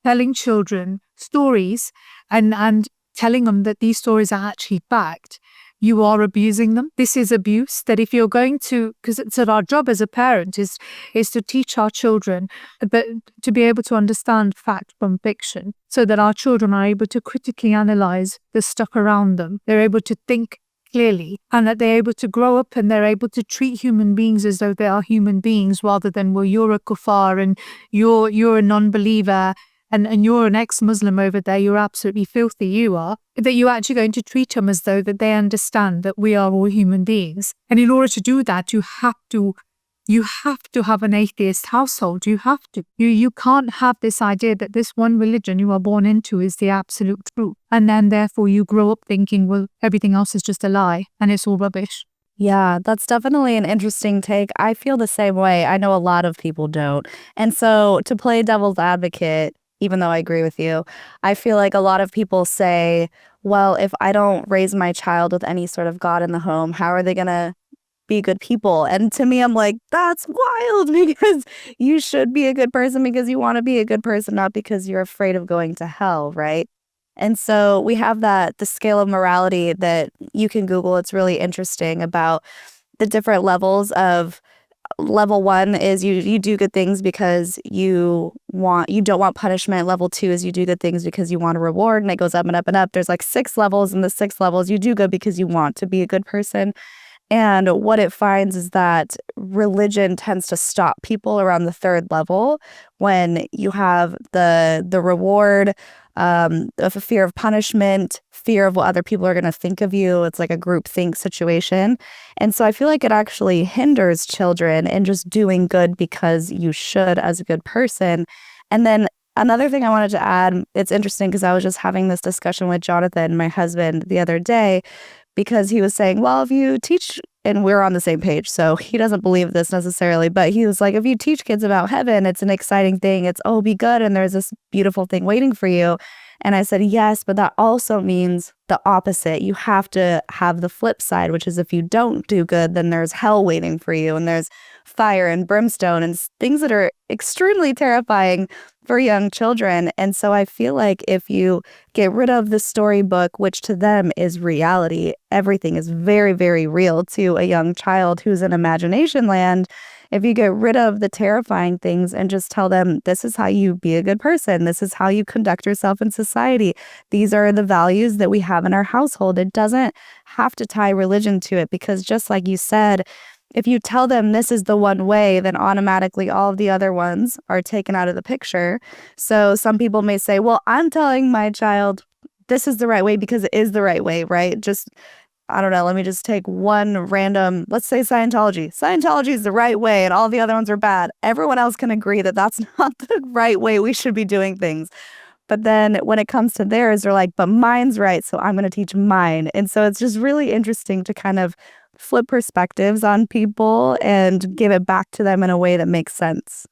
telling children stories and telling them that these stories are actually fact, you are abusing them. This is abuse. That if you're going to, because it's our job as a parent is to teach our children that to be able to understand fact from fiction, so that our children are able to critically analyze the stuff around them. They're able to think clearly, and that they're able to grow up and they're able to treat human beings as though they are human beings, rather than, well, you're a kuffar and you're a non-believer and you're an ex-Muslim over there, you're absolutely filthy, you are. That you're actually going to treat them as though that they understand that we are all human beings. And in order to do that, you have to have an atheist household. You have to. You can't have this idea that this one religion you are born into is the absolute truth. And then therefore you grow up thinking, well, everything else is just a lie and it's all rubbish. Yeah, that's definitely an interesting take. I feel the same way. I know a lot of people don't. And so to play devil's advocate, even though I agree with you, I feel like a lot of people say, well, if I don't raise my child with any sort of God in the home, how are they going to be good people? And to me, I'm like, that's wild, because you should be a good person because you want to be a good person, not because you're afraid of going to hell, right? And so we have the scale of morality that you can Google. It's really interesting about the different levels of. Level 1 is you do good things because you don't want punishment. Level 2 is you do good things because you want a reward, and it goes up and up and up. There's like 6 levels, and the 6 levels you do good because you want to be a good person. And what it finds is that religion tends to stop people around the 3rd level, when you have the reward, of a fear of punishment, fear of what other people are going to think of you. It's like a groupthink situation. And so I feel like it actually hinders children in just doing good because you should as a good person. And then another thing I wanted to add, it's interesting because I was just having this discussion with Jonathan, my husband, the other day, because he was saying, well, if you teach, and we're on the same page, so he doesn't believe this necessarily, but he was like, if you teach kids about heaven, it's an exciting thing. It's, oh, be good, and there's this beautiful thing waiting for you. And I said, yes, but that also means the opposite. You have to have the flip side, which is if you don't do good, then there's hell waiting for you, and there's fire and brimstone and things that are extremely terrifying for young children. And so I feel like if you get rid of the storybook, which to them is reality, everything is very, very real to a young child who's in imagination land. If you get rid of the terrifying things and just tell them, this is how you be a good person, this is how you conduct yourself in society, these are the values that we have in our household. It doesn't have to tie religion to it, because just like you said, if you tell them this is the one way, then automatically all of the other ones are taken out of the picture. So some people may say, well, I'm telling my child this is the right way because it is the right way, right? Just, I don't know, let me just take one random, let's say Scientology. Scientology is the right way and all the other ones are bad. Everyone else can agree that that's not the right way we should be doing things. But then when it comes to theirs, they're like, but mine's right, so I'm going to teach mine. And so it's just really interesting to kind of flip perspectives on people and give it back to them in a way that makes sense.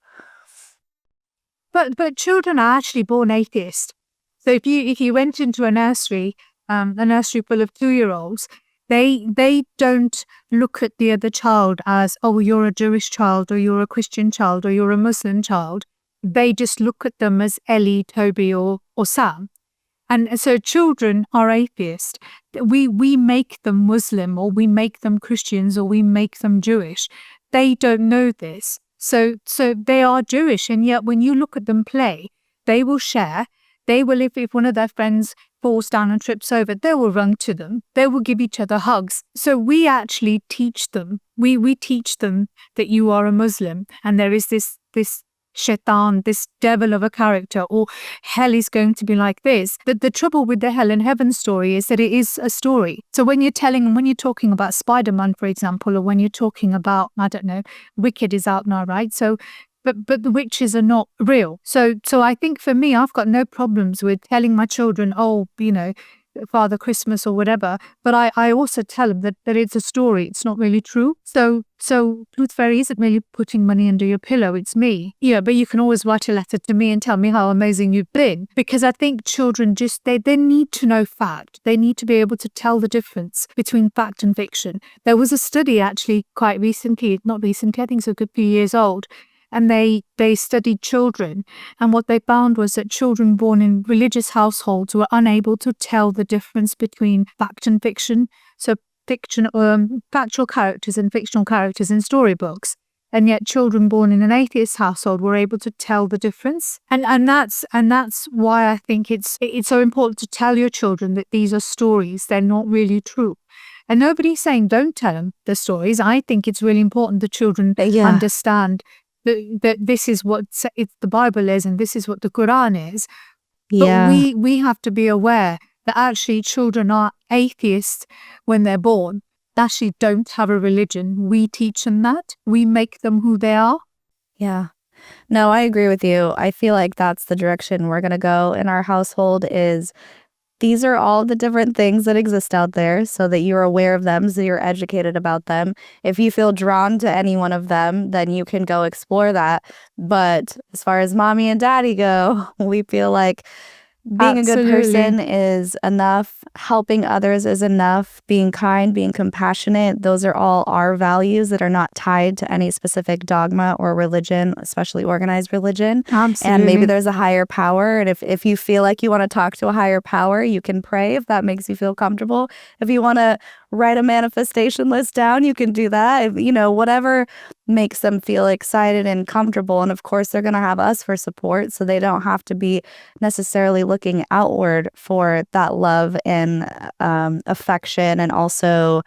But children are actually born atheist. So if you went into a nursery full of 2-year-olds, they don't look at the other child as, oh, you're a Jewish child, or you're a Christian child, or you're a Muslim child. They just look at them as Ellie, Toby, or Sam. And so children are atheist. We make them Muslim, or we make them Christians, or we make them Jewish. They don't know this. So they are Jewish. And yet when you look at them play, they will share. They will, if one of their friends falls down and trips over, they will run to them. They will give each other hugs. So we actually teach them. We teach them that you are a Muslim, and there is this shaitan, this devil of a character, or hell is going to be like this. The trouble with the hell and heaven story is that it is a story. So when you're talking about Spider-Man, for example, or when you're talking about, I don't know, Wicked is out now, right? So but the witches are not real. So I think for me, I've got no problems with telling my children, oh, Father Christmas or whatever, but I also tell them that it's a story. It's not really true. So Tooth Fairy isn't really putting money under your pillow. It's me. Yeah, but you can always write a letter to me and tell me how amazing you've been, because I think children just, they need to know fact. They need to be able to tell the difference between fact and fiction. There was a study actually quite recently, not recently, I think it's a good few years old, and they studied children, and what they found was that children born in religious households were unable to tell the difference between fact and fiction. So factual characters and fictional characters in storybooks, and yet children born in an atheist household were able to tell the difference. And that's why I think it's so important to tell your children that these are stories. They're not really true. And nobody's saying don't tell them the stories. I think it's really important that children understand that this is what the Bible is, and this is what the Quran is. Yeah. But we have to be aware that actually children are atheists when they're born. They actually don't have a religion. We teach them that. We make them who they are. Yeah. No, I agree with you. I feel like that's the direction we're going to go in our household. Is these are all the different things that exist out there, so that you're aware of them, so you're educated about them. If you feel drawn to any one of them, then you can go explore that. But as far as mommy and daddy go, we feel like being a good person is enough. Helping others is enough. Being kind, being compassionate, those are all our values that are not tied to any specific dogma or religion, especially organized religion. Absolutely. And maybe there's a higher power. And if you feel like you want to talk to a higher power, you can pray if that makes you feel comfortable. If you want to write a manifestation list down, you can do that. Whatever makes them feel excited and comfortable. And of course, they're going to have us for support, so they don't have to be necessarily looking outward for that love and affection and also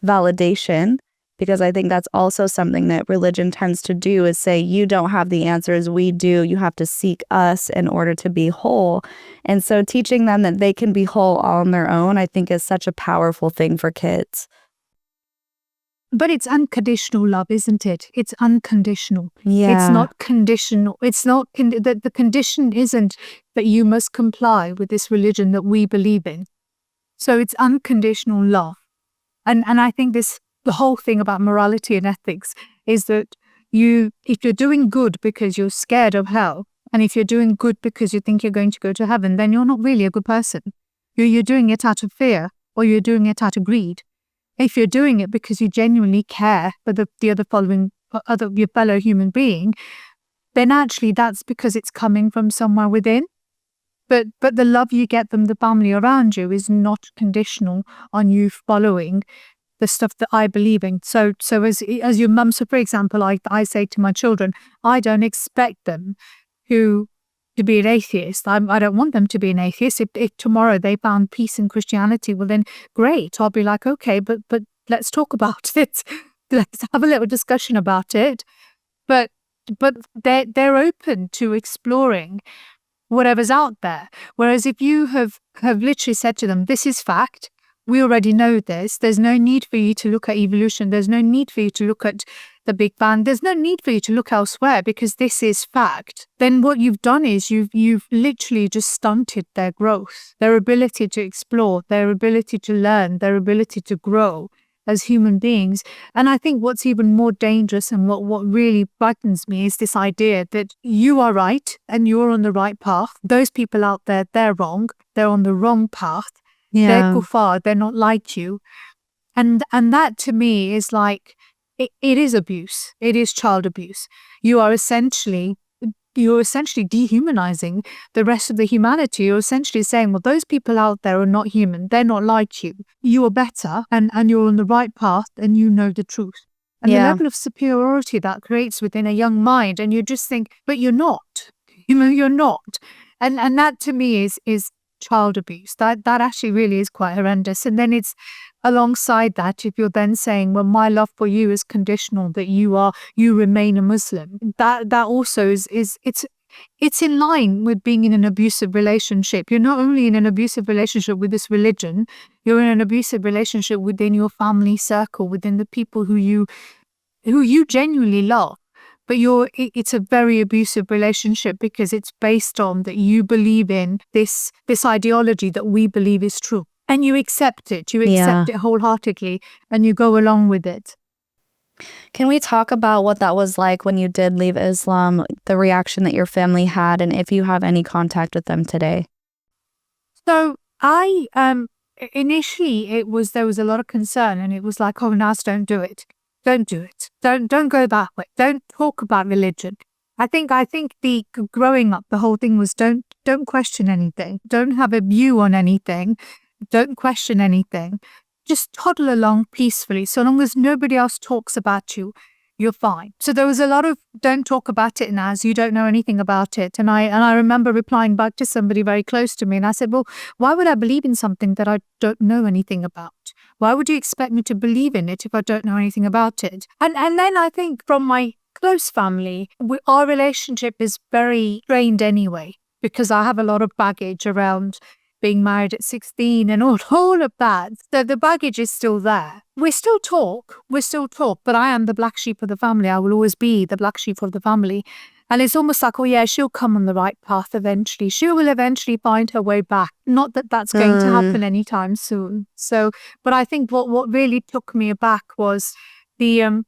validation. Because I think that's also something that religion tends to do, is say, you don't have the answers, we do. You have to seek us in order to be whole. And so teaching them that they can be whole all on their own, I think is such a powerful thing for kids. But it's unconditional love, isn't it? It's unconditional. Yeah. It's not conditional. It's not, the condition isn't that you must comply with this religion that we believe in. So it's unconditional love. And I think the whole thing about morality and ethics is that if you're doing good because you're scared of hell, and if you're doing good because you think you're going to go to heaven, then you're not really a good person. You're doing it out of fear, or you're doing it out of greed. If you're doing it because you genuinely care for your fellow human being, then actually that's because it's coming from somewhere within. But the love you get from the family around you is not conditional on you following the stuff that I believe in. So as your mum, so for example, I say to my children, I don't expect them to be an atheist. I don't want them to be an atheist. If tomorrow they found peace in Christianity, well then great. I'll be like, okay, but let's talk about it. Let's have a little discussion about it. But they're open to exploring whatever's out there. Whereas if you have literally said to them, this is fact, we already know this, there's no need for you to look at evolution, there's no need for you to look at the Big Bang, there's no need for you to look elsewhere because this is fact, then what you've done is you've literally just stunted their growth, their ability to explore, their ability to learn, their ability to grow as human beings. And I think what's even more dangerous and what really frightens me is this idea that you are right and you're on the right path. Those people out there, they're wrong. They're on the wrong path. Yeah. They're kuffar. They're not like you. And that to me is like, it is abuse. It is child abuse. You're essentially dehumanizing the rest of the humanity. You're essentially saying, well, those people out there are not human. They're not like you. You are better and you're on the right path and you know the truth. And the level of superiority that creates within a young mind, and you just think, but you're not. You're not. And that to me is child abuse. That actually really is quite horrendous. And then it's alongside that, if you're then saying, well, my love for you is conditional, that you remain a Muslim, that also is it's in line with being in an abusive relationship. You're not only in an abusive relationship with this religion, you're in an abusive relationship within your family circle, within the people who you genuinely love. But it's a very abusive relationship because it's based on that you believe in this ideology that we believe is true. And you accept it. You accept it wholeheartedly and you go along with it. Can we talk about what that was like when you did leave Islam, the reaction that your family had, and if you have any contact with them today? So I, initially there was a lot of concern, and it was like, oh, Naz, don't do it. Don't do it. Don't go that way. Don't talk about religion. I think the growing up, the whole thing was don't question anything. Don't have a view on anything. Don't question anything. Just toddle along peacefully. So long as nobody else talks about you, you're fine. So there was a lot of don't talk about it, Naz. You don't know anything about it. And I remember replying back to somebody very close to me, and I said, well, why would I believe in something that I don't know anything about? Why would you expect me to believe in it if I don't know anything about it? And then I think from my close family, our relationship is very strained anyway, because I have a lot of baggage around being married at 16 and all of that. So the baggage is still there. We still talk, but I am the black sheep of the family. I will always be the black sheep of the family. And it's almost like, oh yeah, she'll come on the right path eventually. She will eventually find her way back. Not that that's going to happen anytime soon. So, but I think what really took me aback was the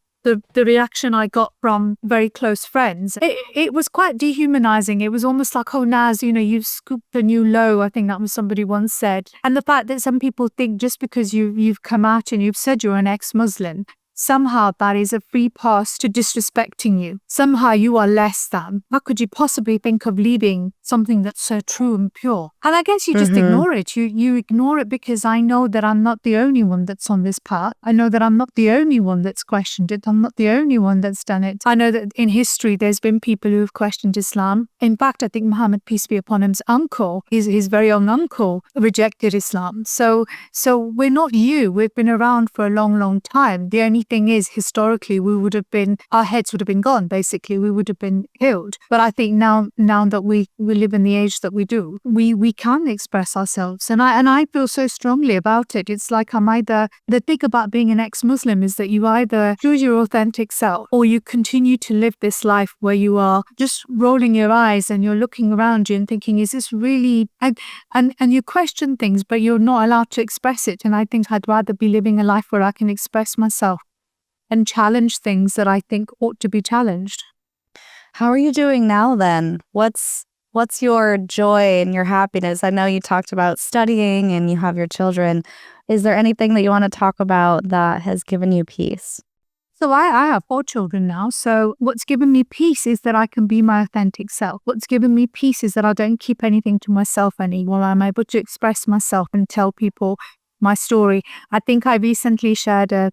reaction I got from very close friends. It was quite dehumanizing. It was almost like, oh, Naz, you've scooped a new low. I think that was somebody once said. And the fact that some people think just because you've come out and you've said you're an ex-Muslim, somehow that is a free pass to disrespecting you. Somehow you are less than. How could you possibly think of leaving something that's so true and pure? And I guess you just ignore it. You ignore it because I know that I'm not the only one that's on this path. I know that I'm not the only one that's questioned it. I'm not the only one that's done it. I know that in history there's been people who have questioned Islam. In fact, I think Muhammad, peace be upon him's uncle, his very young uncle, rejected Islam. So we're not you. We've been around for a long, long time. The only thing is, historically, our heads would have been gone, basically. We would have been killed. But I think now that we we live in the age that we do, we can express ourselves. And I feel so strongly about it. It's like the thing about being an ex-Muslim is that you either choose your authentic self or you continue to live this life where you are just rolling your eyes and you're looking around you and thinking, is this really, and you question things, but you're not allowed to express it. And I think I'd rather be living a life where I can express myself and challenge things that I think ought to be challenged. How are you doing now then? What's your joy and your happiness? I know you talked about studying and you have your children. Is there anything that you want to talk about that has given you peace? So I have 4 children now. So what's given me peace is that I can be my authentic self. What's given me peace is that I don't keep anything to myself anymore. I'm able to express myself and tell people my story. I think I recently shared a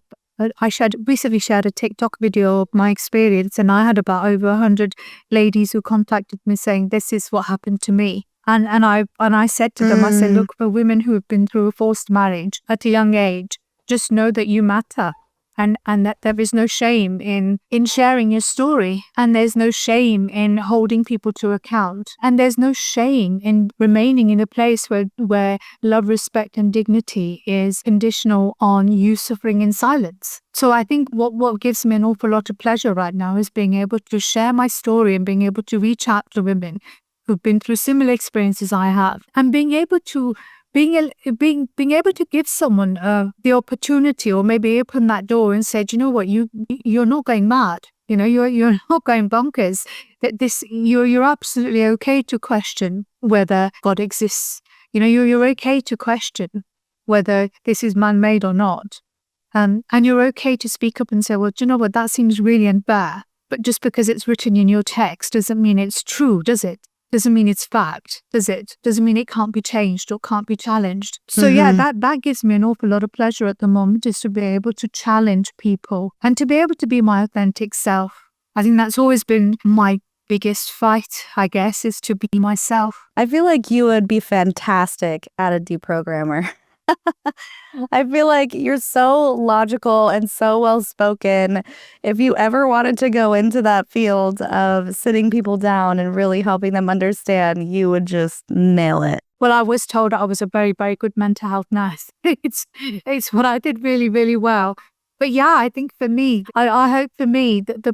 TikTok video of my experience, and I had about over 100 ladies who contacted me saying, this is what happened to me. And I said to them, I said, look, for women who have been through a forced marriage at a young age, just know that you matter. And that there is no shame in sharing your story. And there's no shame in holding people to account. And there's no shame in remaining in a place where love, respect, and dignity is conditional on you suffering in silence. So I think what gives me an awful lot of pleasure right now is being able to share my story and being able to reach out to women who've been through similar experiences I have, and being able to give someone the opportunity, or maybe open that door and say, do you know what, you're not going mad, you're not going bonkers. That you're absolutely okay to question whether God exists. You're okay to question whether this is man-made or not, and you're okay to speak up and say, well, do you know what, that seems really unfair. But just because it's written in your text doesn't mean it's true, does it? Doesn't mean it's fact, does it? Doesn't mean it can't be changed or can't be challenged. So yeah, that gives me an awful lot of pleasure at the moment, is to be able to challenge people and to be able to be my authentic self. I think that's always been my biggest fight, I guess, is to be myself. I feel like you would be fantastic at a deprogrammer. I feel like you're so logical and so well-spoken. If you ever wanted to go into that field of sitting people down and really helping them understand, you would just nail it. Well, I was told I was a very, very good mental health nurse. It's what I did really, really well. But yeah, I think for me, I hope for me that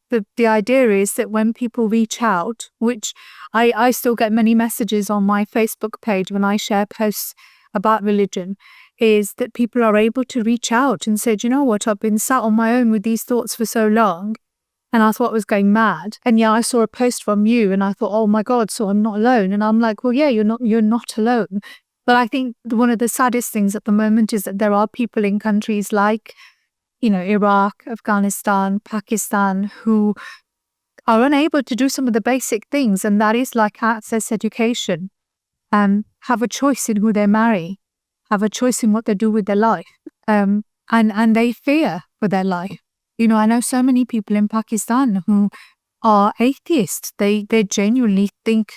the idea is that when people reach out, which I still get many messages on my Facebook page when I share posts about religion, is that people are able to reach out and say, do you know what, I've been sat on my own with these thoughts for so long and I thought I was going mad. And yeah, I saw a post from you and I thought, oh my God, so I'm not alone. And I'm like, well, yeah, you're not alone. But I think one of the saddest things at the moment is that there are people in countries like, Iraq, Afghanistan, Pakistan, who are unable to do some of the basic things. And that is like access education, have a choice in who they marry, have a choice in what they do with their life. And they fear for their life. I know so many people in Pakistan who are atheists. They genuinely think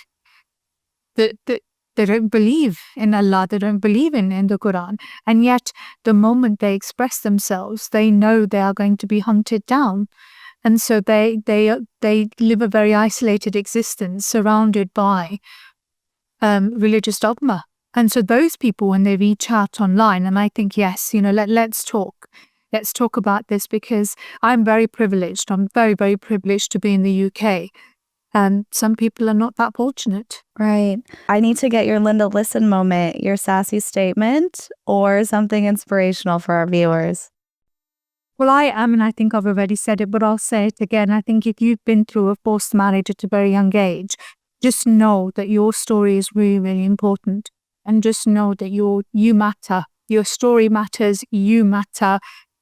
that they don't believe in Allah, they don't believe in the Quran. And yet, the moment they express themselves, they know they are going to be hunted down. And so they live a very isolated existence surrounded by religious dogma. And so those people, when they reach out online, and I think, yes, let's talk. Let's talk about this, because I'm very privileged. I'm very, very privileged to be in the UK. And some people are not that fortunate. Right. I need to get your Linda Listen moment, your sassy statement, or something inspirational for our viewers. Well, I think I've already said it, but I'll say it again. I think if you've been through a forced marriage at a very young age, just know that your story is really, really important. And just know that you matter. Your story matters, you matter.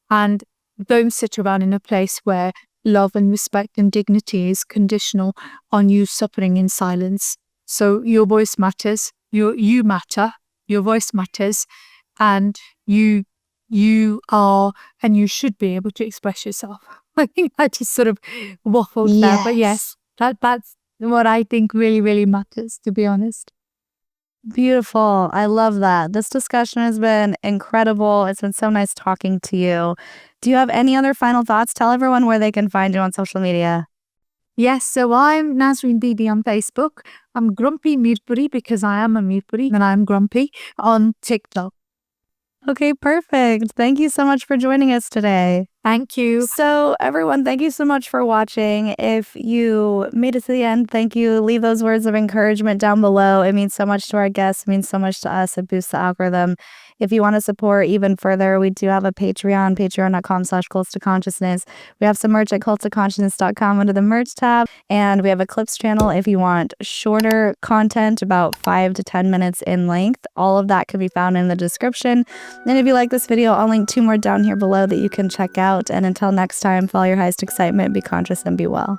And don't sit around in a place where love and respect and dignity is conditional on you suffering in silence. So your voice matters, you matter, your voice matters, and you are, and you should be able to express yourself. I think I just sort of waffled there, but yes, that's what I think really, really matters, to be honest. Beautiful. I love that. This discussion has been incredible. It's been so nice talking to you. Do you have any other final thoughts? Tell everyone where they can find you on social media. Yes, so I'm Nazreen Bibi on Facebook. I'm Grumpy Mirpuri because I am a Mirpuri and I'm grumpy on TikTok. Okay, perfect. Thank you so much for joining us today. Thank you. So, everyone, thank you so much for watching. If you made it to the end, thank you. Leave those words of encouragement down below. It means so much to our guests. It means so much to us. It boosts the algorithm. If you want to support even further, we do have a Patreon, patreon.com/cults to consciousness. We have some merch at cultstoconsciousness.com under the merch tab. And we have a clips channel if you want shorter content, about 5 to 10 minutes in length. All of that can be found in the description. And if you like this video, I'll link 2 more down here below that you can check out. And until next time, follow your highest excitement, be conscious, and be well.